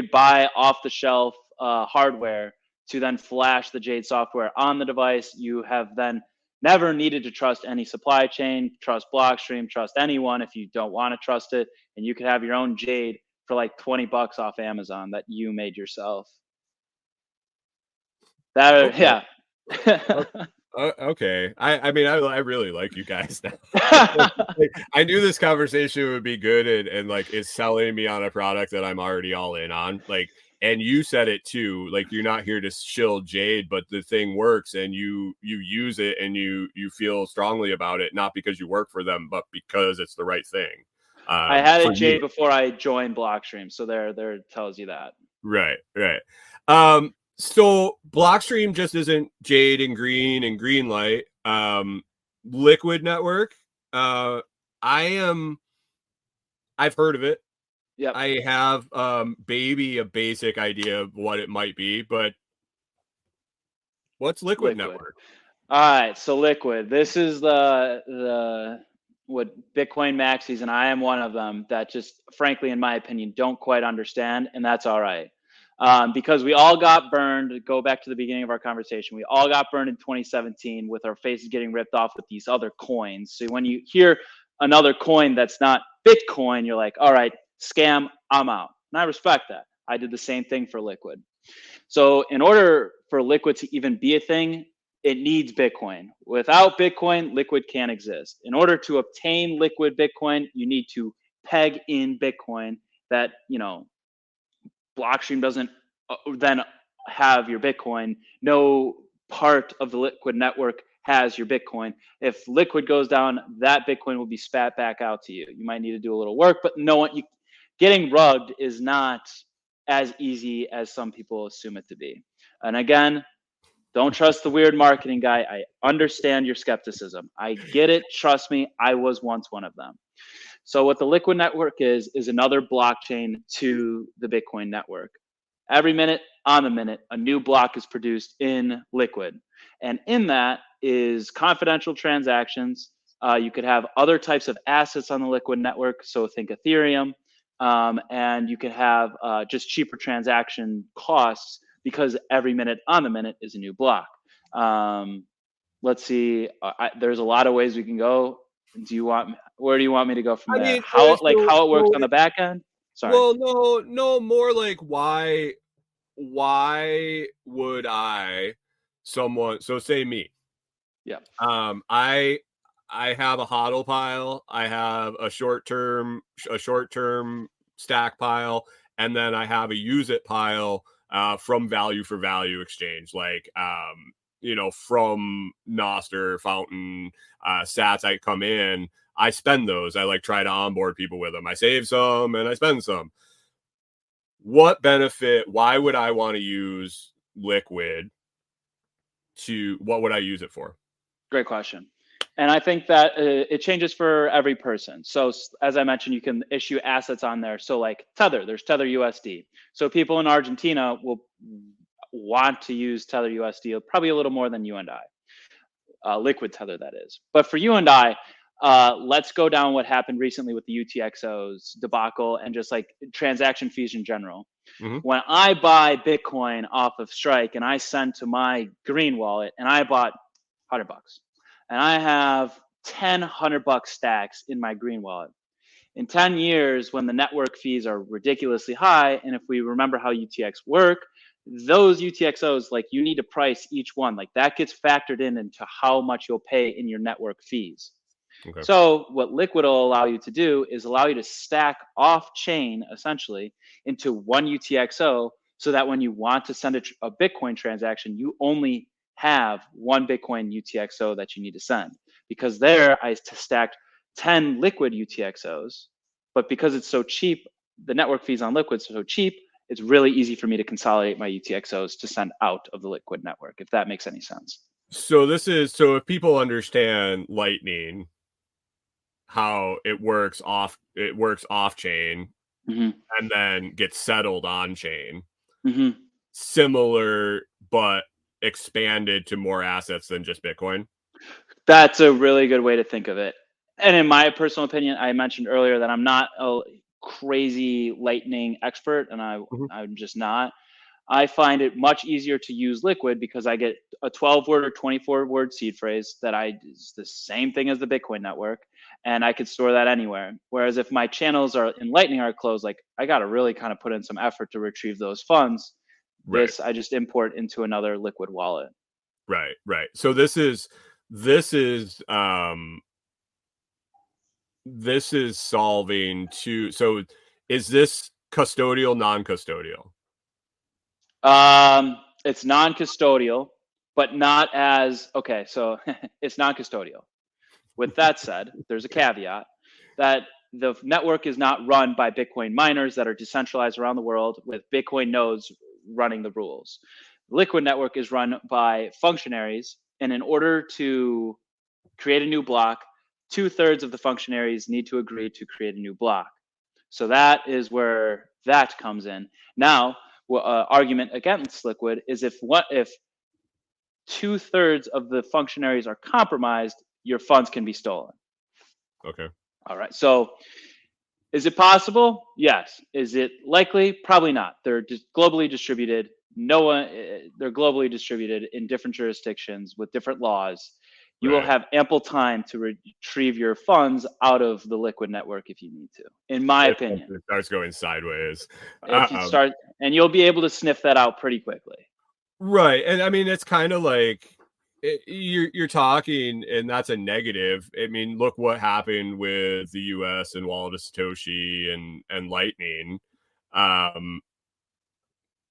S3: buy off the shelf hardware to then flash the Jade software on the device. You have then never needed to trust any supply chain, trust Blockstream, trust anyone if you don't want to trust it. And you could have your own Jade for like $20 off Amazon that you made yourself.
S2: Okay.
S3: Yeah.
S2: Okay. I mean, I really like you guys now. I knew this conversation would be good and like it's selling me on a product that I'm already all in on. Like, and you said it too, like you're not here to shill Jade, but the thing works and you use it and you feel strongly about it, not because you work for them, but because it's the right thing.
S3: I had a Jade before I joined Blockstream. So there tells you that.
S2: Right. So Blockstream just isn't Jade and green light. Liquid network. I've heard of it.
S3: Yeah.
S2: I have a basic idea of what it might be, but what's Liquid network?
S3: All right, so Liquid. This is the what Bitcoin maxis, and I am one of them that just frankly, in my opinion, don't quite understand, and that's all right. Because we all got burned. Go back to the beginning of our conversation. We all got burned in 2017 with our faces getting ripped off with these other coins. So when you hear another coin that's not Bitcoin, you're like, all right, scam, I'm out. And I respect that. I did the same thing for Liquid. So in order for Liquid to even be a thing, it needs Bitcoin. Without Bitcoin, Liquid can't exist. In order to obtain Liquid Bitcoin, you need to peg in Bitcoin that, Blockstream doesn't then have your Bitcoin. No part of the Liquid network has your Bitcoin. If Liquid goes down, that Bitcoin will be spat back out to you. You might need to do a little work, but getting rugged is not as easy as some people assume it to be. And again, don't trust the weird marketing guy. I understand your skepticism. I get it. Trust me, I was once one of them. So what the Liquid network is another blockchain to the Bitcoin network. Every minute, on the minute, a new block is produced in Liquid. And in that is confidential transactions. You could have other types of assets on the Liquid network. So think Ethereum. And you could have just cheaper transaction costs because every minute on the minute is a new block. Let's see. There's a lot of ways we can go. Where do you want me to go from there? How it works on the back end? Sorry.
S2: Well, no, more like why would so say me.
S3: Yeah.
S2: I have a hodl pile, I have a short-term stack pile, and then I have a use it pile from value for value exchange. Like from Noster, Fountain, sats I come in, I spend those. I like try to onboard people with them. I save some and I spend some. What benefit? Why would I want to use Liquid? What would I use it for?
S3: Great question. And I think that it changes for every person. So as I mentioned, you can issue assets on there. So like Tether, there's Tether USD. So people in Argentina will want to use Tether USD probably a little more than you and I. Liquid Tether, that is. But for you and I, let's go down what happened recently with the UTXOs debacle and just like transaction fees in general.
S2: Mm-hmm.
S3: When I buy Bitcoin off of Strike and I send to my green wallet and I bought $100 and I have 10 $100 stacks in my green wallet. In 10 years, when the network fees are ridiculously high, and if we remember how UTX work, those UTXOs, like you need to price each one. Like that gets factored into how much you'll pay in your network fees. Okay. So what Liquid will allow you to do is allow you to stack off chain essentially into one UTXO so that when you want to send a Bitcoin transaction, you only have one Bitcoin UTXO that you need to send. Because there I stacked 10 Liquid UTXOs, but because it's so cheap, the network fees on Liquid are so cheap, it's really easy for me to consolidate my UTXOs to send out of the Liquid network, if that makes any sense.
S2: So if people understand Lightning, how it works off chain,
S3: mm-hmm.
S2: and then gets settled on chain.
S3: Mm-hmm.
S2: Similar, but expanded to more assets than just Bitcoin.
S3: That's a really good way to think of it. And in my personal opinion, I mentioned earlier that I'm not a crazy Lightning expert, and I'm just not. I find it much easier to use Liquid because I get a 12-word or 24-word seed phrase that is the same thing as the Bitcoin network, and I could store that anywhere. Whereas if my channels are in Lightning are closed, like I got to really kind of put in some effort to retrieve those funds.
S2: Right.
S3: This I just import into another Liquid wallet.
S2: Right. So this is solving two. So is this custodial, non-custodial?
S3: It's non-custodial, but not as okay. So it's non-custodial. With that said, there's a caveat that the network is not run by Bitcoin miners that are decentralized around the world with Bitcoin nodes running the rules. Liquid network is run by functionaries, and in order to create a new block, 2/3 of the functionaries need to agree to create a new block. So that is where that comes in. Now, argument against Liquid is if 2/3 of the functionaries are compromised, your funds can be stolen.
S2: Okay.
S3: All right. So is it possible? Yes. Is it likely? Probably not. They're globally distributed. They're globally distributed in different jurisdictions with different laws. You will have ample time to retrieve your funds out of the Liquid network if you need to, in my opinion.
S2: It starts going sideways.
S3: If you start, and you'll be able to sniff that out pretty quickly.
S2: Right. And I mean, it's kind of like you're talking, and that's a negative. I mean, look what happened with the US and Wallet of Satoshi and Lightning.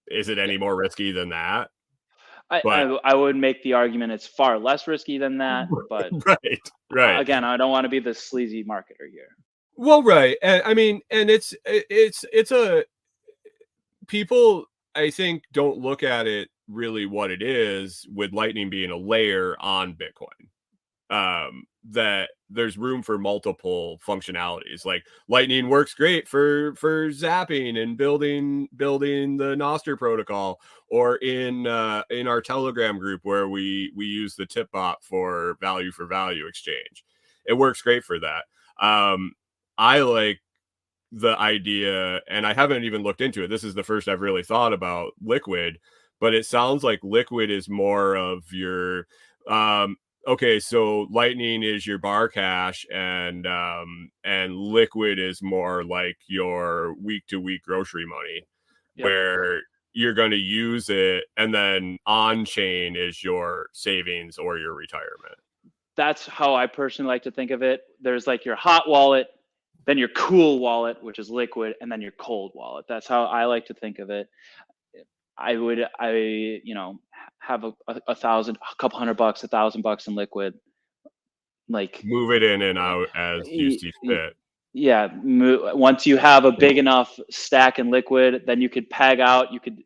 S2: Is it any more risky than that?
S3: I would make the argument it's far less risky than that, but
S2: right.
S3: Again, I don't want to be the sleazy marketer here.
S2: Well, right, and I mean, and it's a people I think don't look at it really what it is with Lightning being a layer on Bitcoin. That there's room for multiple functionalities. Like Lightning works great for zapping and building the Noster protocol, or in our Telegram group where we use the tip bot for value exchange. It works great for that. I like the idea, and I haven't even looked into it. This is the first I've really thought about Liquid, but it sounds like Liquid is more of your okay, so Lightning is your bar cash, and Liquid is more like your week-to-week grocery money, where you're going to use it, and then on-chain is your savings or your retirement.
S3: That's how I personally like to think of it. There's like your hot wallet, then your cool wallet, which is Liquid, and then your cold wallet. That's how I like to think of it. I would, have a couple $100, $1,000 in liquid, like,
S2: Move it in and out as you
S3: y-
S2: see
S3: y-
S2: fit.
S3: yeah. Once you have a big enough stack in liquid, then you could peg out. You could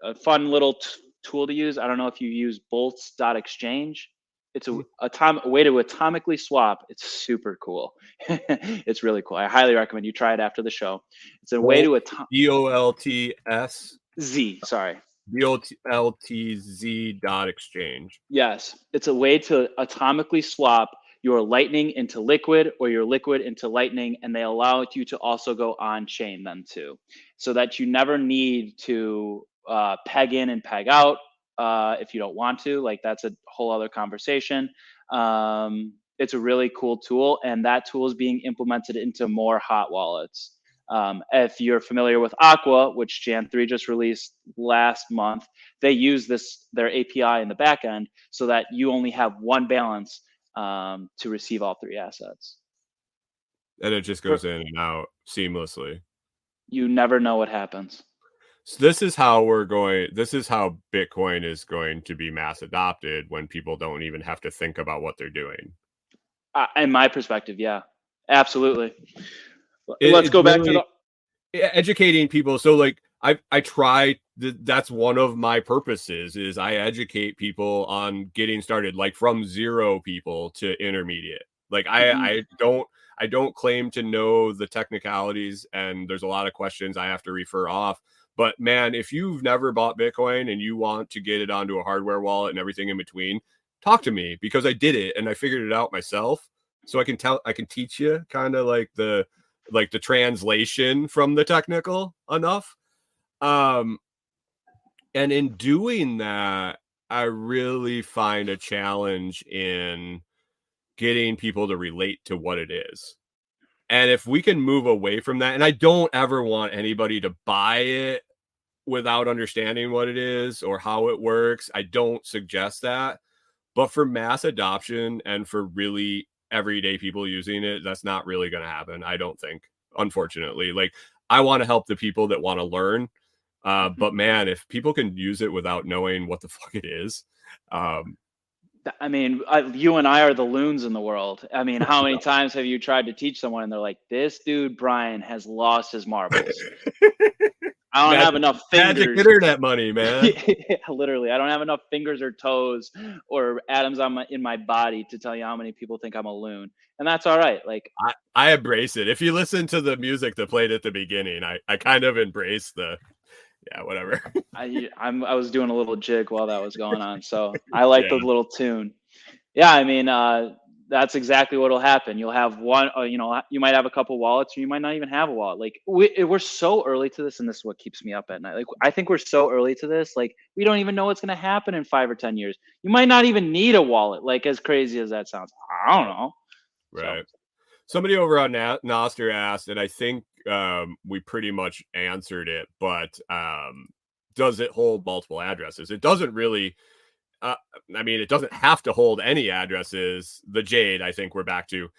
S3: a fun little tool to use. I don't know if you use bolts.exchange. It's a way to atomically swap. It's super cool. It's really cool. I highly recommend you try it after the show. It's a way to
S2: BOLTS
S3: Sorry.
S2: BOLTZ.exchange.
S3: Yes, it's a way to atomically swap your lightning into liquid or your liquid into lightning, and they allow you to also go on chain then too, so that you never need to peg in and peg out if you don't want to. Like, that's a whole other conversation. It's a really cool tool, and that tool is being implemented into more hot wallets. If you're familiar with Aqua, which Jan 3 just released last month, they use their API in the back end so that you only have one balance to receive all three assets.
S2: And it just goes in and out seamlessly.
S3: You never know what happens.
S2: So this is how Bitcoin is going to be mass adopted, when people don't even have to think about what they're doing.
S3: In my perspective, yeah, absolutely. Let's go back to
S2: educating people. So like I try, that's one of my purposes, is I educate people on getting started, like from zero people to intermediate. Like I don't claim to know the technicalities, and there's a lot of questions I have to refer off. But man, if you've never bought Bitcoin and you want to get it onto a hardware wallet and everything in between, talk to me, because I did it and I figured it out myself. So I can teach you kind of like the translation from the technical enough. And in doing that, I really find a challenge in getting people to relate to what it is. And if we can move away from that, and I don't ever want anybody to buy it without understanding what it is or how it works. I don't suggest that. But for mass adoption and for really everyday people using it, that's not really going to happen, I don't think, unfortunately. Like, I want to help the people that want to learn. But man, if people can use it without knowing what the fuck it is,
S3: I mean, you and I are the loons in the world. I mean, how many times have you tried to teach someone and they're like, this dude, Brian, has lost his marbles. I don't have enough fingers.
S2: Magic internet money, man.
S3: Yeah, literally, I don't have enough fingers or toes or atoms in my body to tell you how many people think I'm a loon. And that's all right. Like,
S2: I embrace it. If you listen to the music that played at the beginning, I kind of embrace the, yeah, whatever.
S3: I was doing a little jig while that was going on. So I like the little tune. Yeah, I mean, that's exactly what will happen. You'll have one, you might have a couple wallets, or you might not even have a wallet. Like, we're so early to this, and this is what keeps me up at night. Like, I think we're so early to this. Like, we don't even know what's going to happen in 5 or 10 years. You might not even need a wallet. Like, as crazy as that sounds, I don't know.
S2: Right. So. Somebody over on Noster asked, and I think we pretty much answered it, but does it hold multiple addresses? It doesn't really. I mean, it doesn't have to hold any addresses. The Jade, I think we're back to.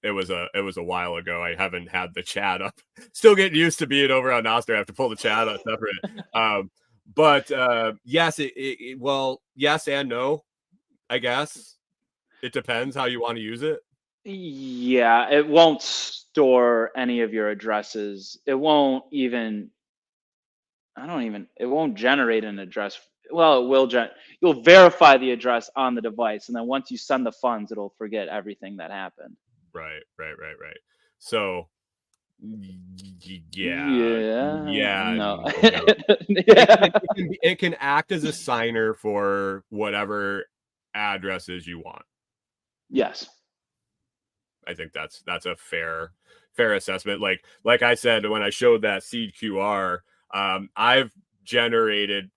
S2: It was a while ago. I haven't had the chat up. Still getting used to being over on Nostr. I have to pull the chat up separate. But yes, well, yes and no. I guess it depends how you want to use it.
S3: Yeah, it won't store any of your addresses. It won't even. It won't generate an address. Well, it will. You'll verify the address on the device, and then once you send the funds, it'll forget everything that happened.
S2: Right. So, yeah.
S3: No.
S2: It can act as a signer for whatever addresses you want.
S3: Yes,
S2: I think that's a fair assessment. Like I said, when I showed that seed QR, I've generated,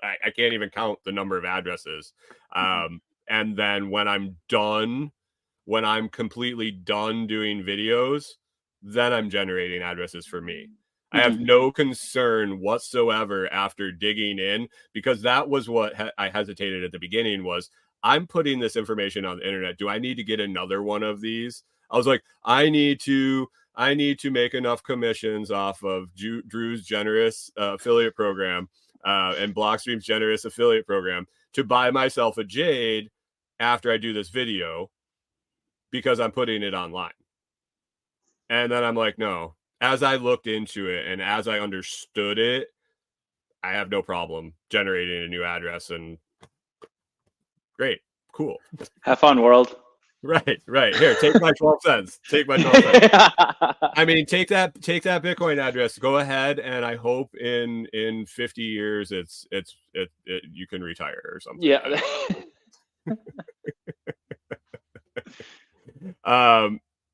S2: I can't even count the number of addresses. And then when I'm completely done doing videos, then I'm generating addresses for me. I have no concern whatsoever after digging in, because that was what I hesitated at the beginning was, I'm putting this information on the internet. Do I need to get another one of these? I was like, I need to make enough commissions off of Drew's generous affiliate program and Blockstream's generous affiliate program to buy myself a Jade after I do this video, because I'm putting it online. And then I'm like, no. As I looked into it and as I understood it, I have no problem generating a new address, and great, cool.
S3: Have fun, world.
S2: Right. Here, take my 12 cents. Take my 12 cents. I mean, take that Bitcoin address. Go ahead, and I hope in 50 years it's you can retire or something.
S3: Yeah.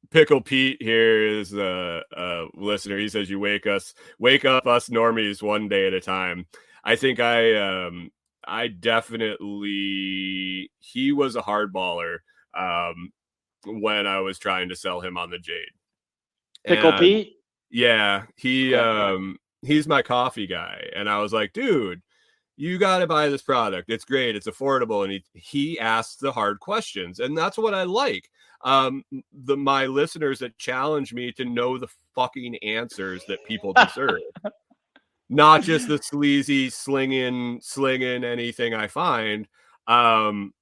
S2: Pickle Pete here is a listener. He says, you wake up us normies one day at a time. I think I definitely, he was a hardballer when I was trying to sell him on the Jade.
S3: Pickle Pete?
S2: Yeah, he's my coffee guy. And I was like, dude, you got to buy this product. It's great. It's affordable. And he asks the hard questions. And that's what I like. My listeners that challenge me to know the fucking answers that people deserve. Not just the sleazy slinging anything I find. And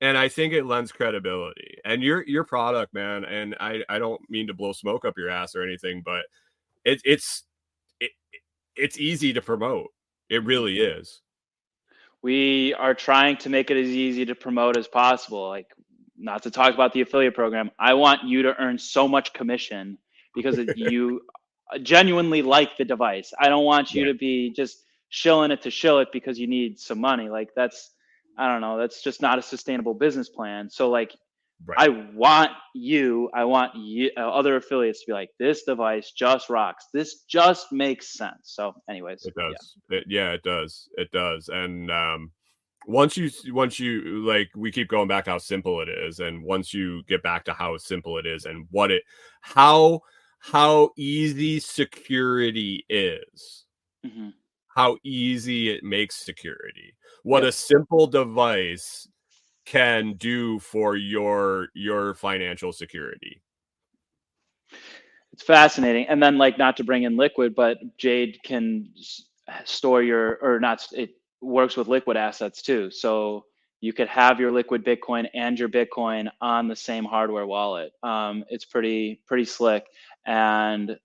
S2: I think it lends credibility. And your product, man, and I don't mean to blow smoke up your ass or anything, but it's easy to promote. It really is.
S3: We are trying to make it as easy to promote as possible. Like, not to talk about the affiliate program, I want you to earn so much commission because you genuinely like the device. I don't want you to be just shilling it to shill it because you need some money. Like, that's, I don't know, that's just not a sustainable business plan. So like, I want you, other affiliates to be like, this device just rocks. This just makes sense. So anyways,
S2: it does. It does. And once you like, we keep going back to how simple it is. And once you get back to how simple it is and how easy security is, how easy it makes security, what a simple device can do for your financial security.
S3: It's fascinating. And then, like, not to bring in liquid, but Jade can store it works with liquid assets too. So you could have your liquid Bitcoin and your Bitcoin on the same hardware wallet. It's pretty slick. And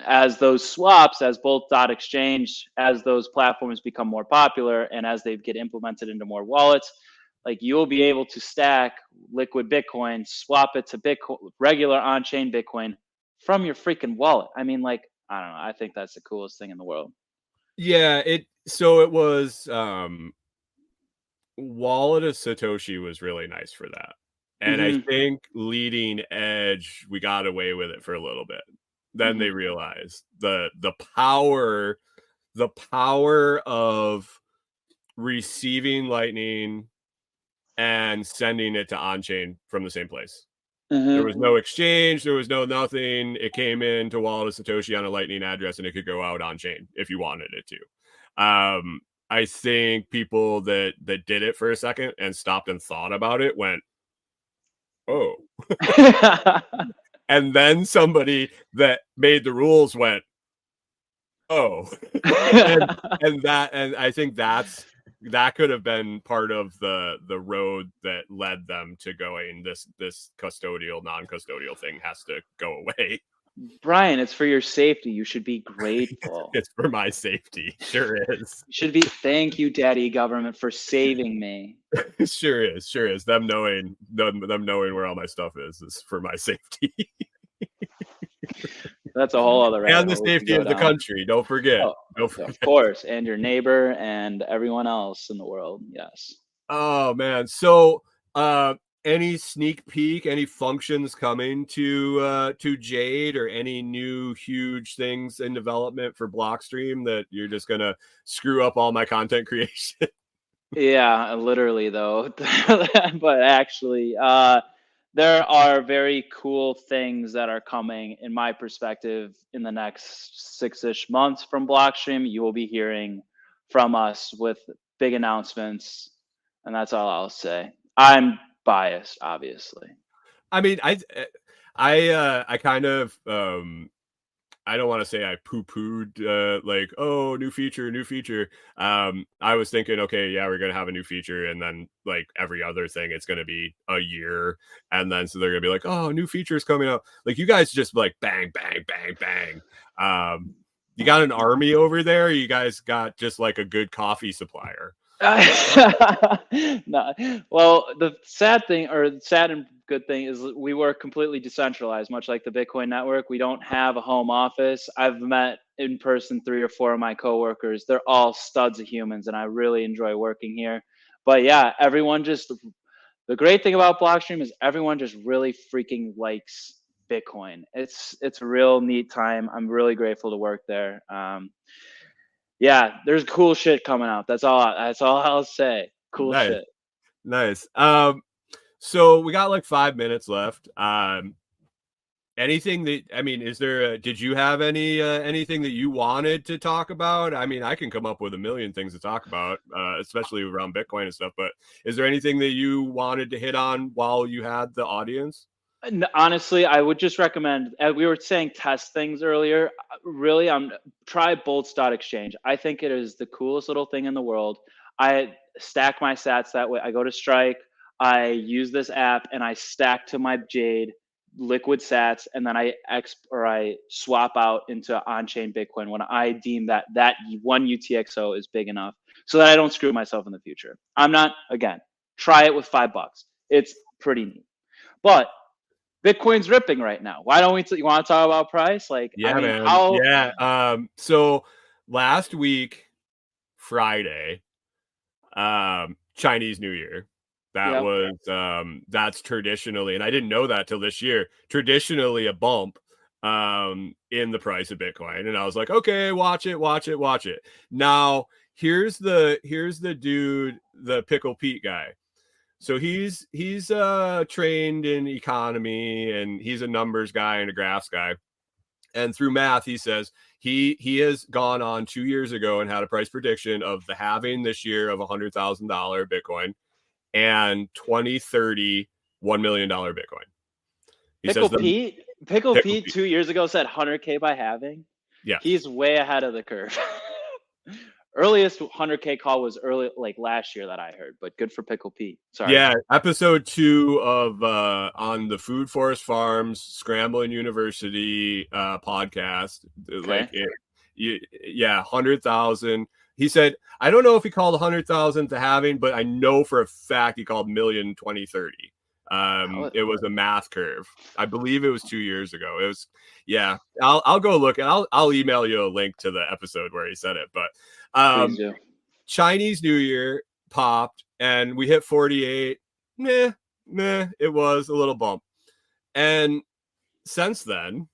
S3: as those swaps, as Bolt.exchange, as those platforms become more popular and as they get implemented into more wallets, like, you'll be able to stack liquid Bitcoin, swap it to Bitcoin, regular on-chain Bitcoin from your freaking wallet. I mean, like, I don't know. I think that's the coolest thing in the world.
S2: Yeah, it was Wallet of Satoshi was really nice for that. And I think leading edge, we got away with it for a little bit. Then they realized the power of receiving Lightning and sending it to on-chain from the same place. There was no exchange. There was no nothing. It came into Wallet of Satoshi on a Lightning address, and it could go out on-chain if you wanted it to. I think people that did it for a second and stopped and thought about it went, oh. And then somebody that made the rules went, oh. and I think that could have been part of the road that led them to going, this custodial, non-custodial thing has to go away.
S3: Brian, it's for your safety. You should be grateful.
S2: It's for my safety. Sure is.
S3: You should be. Thank you, Daddy Government, for saving me.
S2: Sure is. Them knowing where all my stuff is for my safety.
S3: That's a whole other.
S2: And the safety of the country. Don't forget.
S3: Of course, and your neighbor and everyone else in the world. Yes.
S2: Oh man. So, any sneak peek, any functions coming to Jade, or any new huge things in development for Blockstream that you're just gonna screw up all my content creation?
S3: Yeah, literally though. But actually, there are very cool things that are coming, in my perspective, in the next 6-ish months from Blockstream. You will be hearing from us with big announcements And that's all I'll say. I'm biased, obviously.
S2: I mean, I kind of I don't want to say I poo-pooed like, oh, new feature. I was thinking, okay, yeah, we're gonna have a new feature, and then like every other thing, it's gonna be a year, and then so they're gonna be like, oh, new features coming up. Like you guys just like bang, bang, bang, bang. You got an army over there? Or you guys got just like a good coffee supplier?
S3: No. Well, the sad thing, or the sad and good thing, is we work completely decentralized, much like the Bitcoin network. We don't have a home office. I've met in person 3 or 4 of my coworkers. They're all studs of humans, and I really enjoy working here. But yeah, everyone just, the great thing about Blockstream is everyone just really freaking likes Bitcoin. It's a real neat time. I'm really grateful to work there. Yeah, there's cool shit coming out. That's all I'll say. Cool
S2: Nice,
S3: shit.
S2: nice. So we got like 5 minutes left. Anything that, I mean, is there did you have anything that you wanted to talk about? I mean, I can come up with a million things to talk about, especially around Bitcoin and stuff, but is there anything that you wanted to hit on while you had the audience?
S3: Honestly, I would just recommend, we were saying test things earlier. Really, try bolts.exchange. I think it is the coolest little thing in the world. I stack my sats that way. I go to Strike, I use this app, and I stack to my Jade liquid sats, and then I swap out into on-chain Bitcoin when I deem that one UTXO is big enough, so that I don't screw myself in the future. Again, try it with $5. It's pretty neat. But Bitcoin's ripping right now. Why don't you want to talk about price? Like,
S2: Yeah,
S3: I mean,
S2: man.
S3: how?
S2: Yeah. So last week, Friday, Chinese New Year. That was that's traditionally, and I didn't know that till this year, traditionally a bump in the price of Bitcoin. And I was like, okay, watch it. Now here's the dude, the Pickle Pete guy. So he's trained in economy, and he's a numbers guy and a graphs guy. And through math, he says he has gone on 2 years ago and had a price prediction of the halving this year of $100,000 Bitcoin and 2030 $1 million Bitcoin.
S3: Pickle Pete 2 years ago said 100K by halving.
S2: Yeah,
S3: he's way ahead of the curve. Earliest 100K call was early, like last year that I heard, but good for Pickle Pete. Sorry.
S2: Yeah, episode 2 of on the Food Forest Farms Scrambling University podcast. Okay. Like yeah, 100,000. He said, I don't know if he called 100,000 to halving, but I know for a fact he called million 2030. It was a math curve. I believe it was 2 years ago. It was, yeah. I'll go look, and I'll email you a link to the episode where he said it. But Chinese New Year popped, and we hit 48. Meh. It was a little bump, and since then,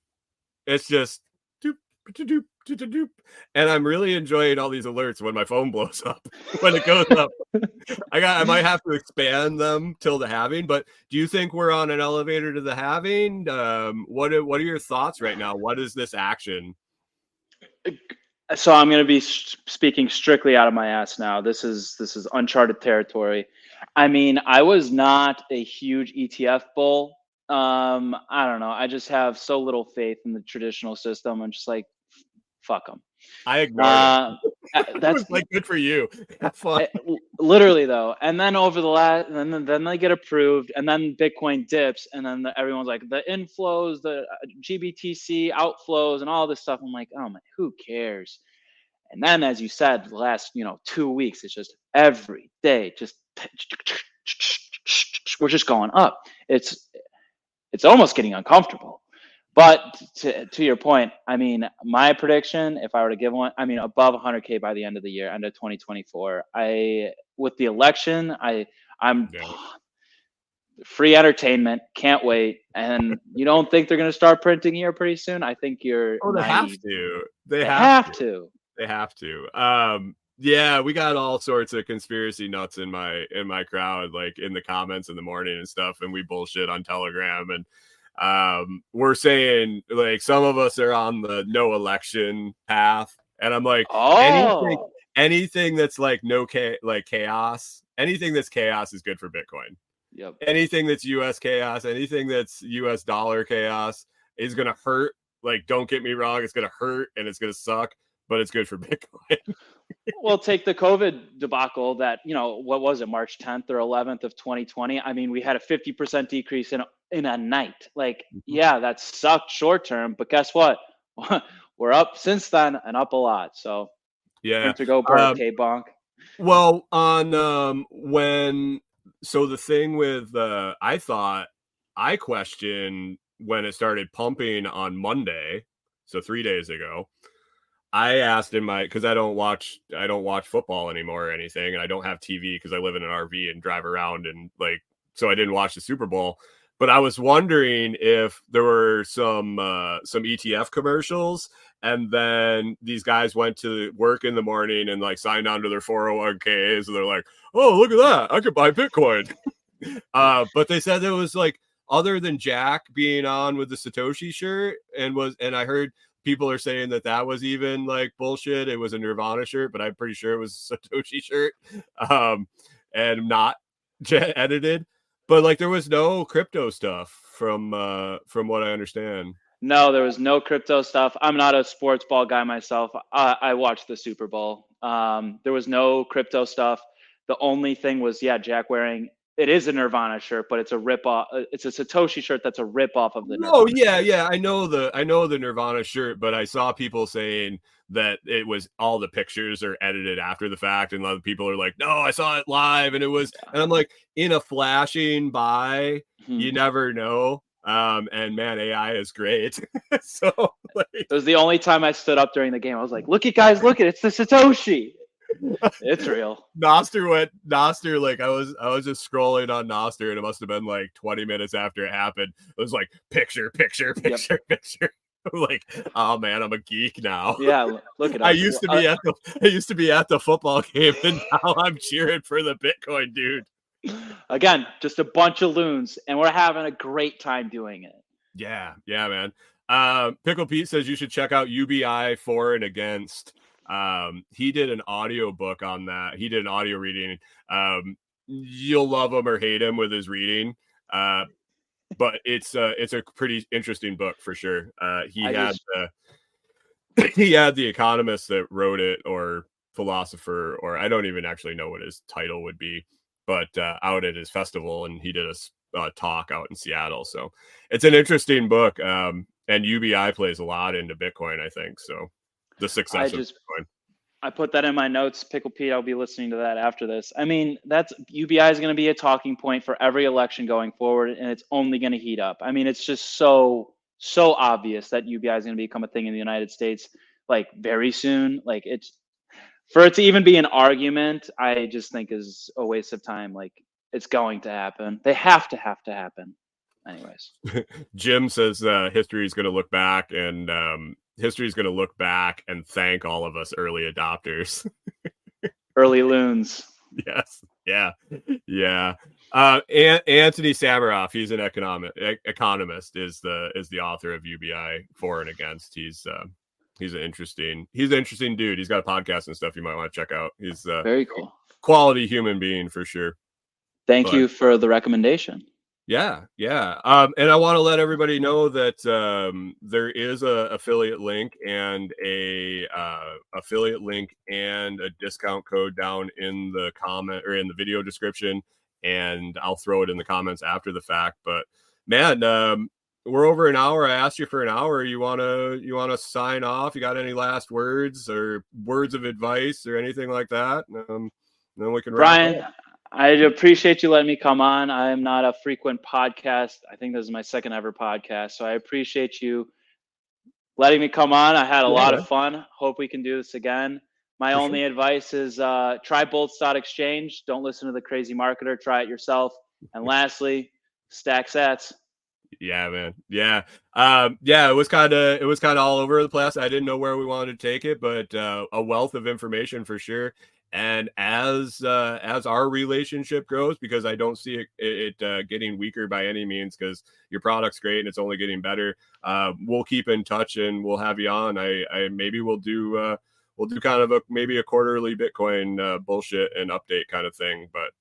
S2: it's just doop, doop, doop, doop, and I'm really enjoying all these alerts when my phone blows up, when it goes up. I might have to expand them till the halving, but do you think we're on an elevator to the halving? What are your thoughts right now? What is this action?
S3: So I'm going to be speaking strictly out of my ass now. This is uncharted territory. I mean, I was not a huge ETF bull. I don't know. I just have so little faith in the traditional system. I'm just like, fuck them.
S2: I ignored it.
S3: That's
S2: like good for you.
S3: Literally though. And then over the last, and then they get approved, and then Bitcoin dips, and then everyone's like, the inflows, the GBTC outflows, and all this stuff. I'm like, oh my, who cares? And then, as you said, the last 2 weeks, it's just every day, just we're just going up. It's almost getting uncomfortable. But to your point, I mean, my prediction, if I were to give one, I mean, above 100K by the end of the year, end of 2024. With the election, I'm free entertainment. Can't wait. And you don't think they're going to start printing here pretty soon? I think you're.
S2: Oh, they have to. They
S3: have to.
S2: They have to. Yeah, we got all sorts of conspiracy nuts in my crowd, like in the comments in the morning and stuff, and we bullshit on Telegram, and we're saying like some of us are on the no election path, and I'm like, anything that's like like chaos anything that's chaos is good for Bitcoin.
S3: Yep.
S2: Anything that's US chaos, anything that's US dollar chaos is going to hurt. Like, don't get me wrong, it's going to hurt and it's going to suck, but it's good for Bitcoin.
S3: Well, take the COVID debacle that, what was it, March 10th or 11th of 2020? I mean, we had a 50% decrease in a night. Like, yeah, that sucked short term, but guess what? We're up since then and up a lot. So
S2: yeah.
S3: To go birthday bonk.
S2: Well, on so the thing with I questioned when it started pumping on Monday, so 3 days ago. I asked in because I don't watch football anymore or anything, and I don't have TV because I live in an RV and drive around, and so I didn't watch the Super Bowl. But I was wondering if there were some ETF commercials, and then these guys went to work in the morning and signed on to their 401ks, and they're like, "Oh, look at that! I could buy Bitcoin." But they said it was other than Jack being on with the Satoshi shirt, and I heard people are saying that was even bullshit. It was a Nirvana shirt, but I'm pretty sure it was a Satoshi shirt, and not edited. But there was no crypto stuff from what I understand.
S3: No, there was no crypto stuff. I'm not a sports ball guy myself. I watched the Super Bowl. There was no crypto stuff. The only thing was, Jack wearing, it is a Nirvana shirt, but it's a rip off. It's a Satoshi shirt that's a rip off of the Nirvana.
S2: Oh yeah. I know the Nirvana shirt, but I saw people saying that it was all the pictures are edited after the fact, and a lot of people are like, "No, I saw it live," and it was, and I'm like, in a flashing by, you never know. And man, AI is great. So
S3: it was the only time I stood up during the game. I was like, "Look it, guys, look it! It's the Satoshi. It's real."
S2: Noster, I was just scrolling on Noster, and it must have been 20 minutes after it happened. It was picture. Oh man, I'm a geek now.
S3: Yeah, look at us.
S2: I used to be at the football game, and now I'm cheering for the Bitcoin dude.
S3: Again, just a bunch of loons, and we're having a great time doing it.
S2: Yeah, man. Pickle Pete says you should check out UBI for and against. He did an audio book on that. He did an audio reading. You'll love him or hate him with his reading. But it's a pretty interesting book for sure. He had the economist that wrote it, or philosopher, or I don't even actually know what his title would be, but out at his festival, and he did a talk out in Seattle. So it's an interesting book. And UBI plays a lot into Bitcoin, I think. So the success of Bitcoin.
S3: I put that in my notes, Pickle Pete. I'll be listening to that after this. I mean, that's UBI is going to be a talking point for every election going forward, and it's only going to heat up. I mean, it's just so obvious that UBI is going to become a thing in the United States, very soon. For it to even be an argument, I just think is a waste of time. It's going to happen. They have to happen. Anyways,
S2: Jim says history is going to look back and thank all of us early adopters.
S3: Early loons.
S2: Yes. Yeah. Anthony Samaroff, he's an economist, is the author of UBI for and against. He's an interesting dude. He's got a podcast and stuff you might want to check out. He's
S3: very cool.
S2: Quality human being for sure.
S3: Thank you for the recommendation.
S2: Yeah. And I want to let everybody know that there is a affiliate link and a discount code down in the comment or in the video description, and I'll throw it in the comments after the fact. But man, we're over an hour. I asked you for an hour. You wanna sign off? You got any last words or words of advice or anything like that? Then we can.
S3: Brian, I appreciate you letting me come on. I am not a frequent podcast. I think this is my second ever podcast. So I appreciate you letting me come on. I had a lot of fun. Hope we can do this again. My only advice is try Bolts.exchange. Don't listen to the crazy marketer. Try it yourself. And lastly, stack sats.
S2: Yeah, man. Yeah. It was kind of all over the place. I didn't know where we wanted to take it, but a wealth of information for sure. And as our relationship grows, because I don't see it getting weaker by any means, because your product's great and it's only getting better. We'll keep in touch and we'll have you on. I maybe we'll do kind of maybe a quarterly Bitcoin bullshit and update kind of thing. But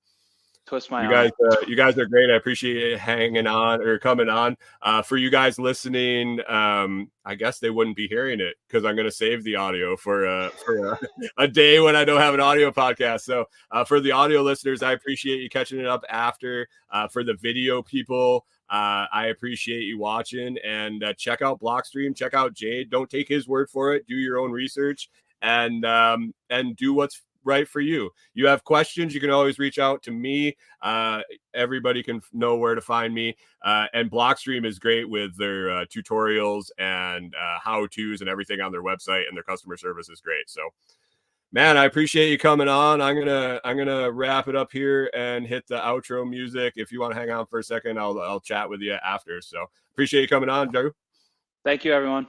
S3: twist my
S2: You
S3: arm.
S2: guys, you guys are great. I appreciate you hanging on or coming on. For you guys listening, I guess they wouldn't be hearing it because I'm going to save the audio for a day when I don't have an audio podcast. So for the audio listeners, I appreciate you catching it up after. For the video people, I appreciate you watching, and check out Blockstream. Check out Jade. Don't take his word for it. Do your own research and do what's right for you. You have questions, you can always reach out to me. Everybody can know where to find me. And Blockstream is great with their tutorials and how-tos and everything on their website, and their customer service is great. So, man, I appreciate you coming on. I'm gonna wrap it up here and hit the outro music. If you want to hang on for a second, I'll chat with you after. So appreciate you coming on, Drew.
S3: Thank you, everyone.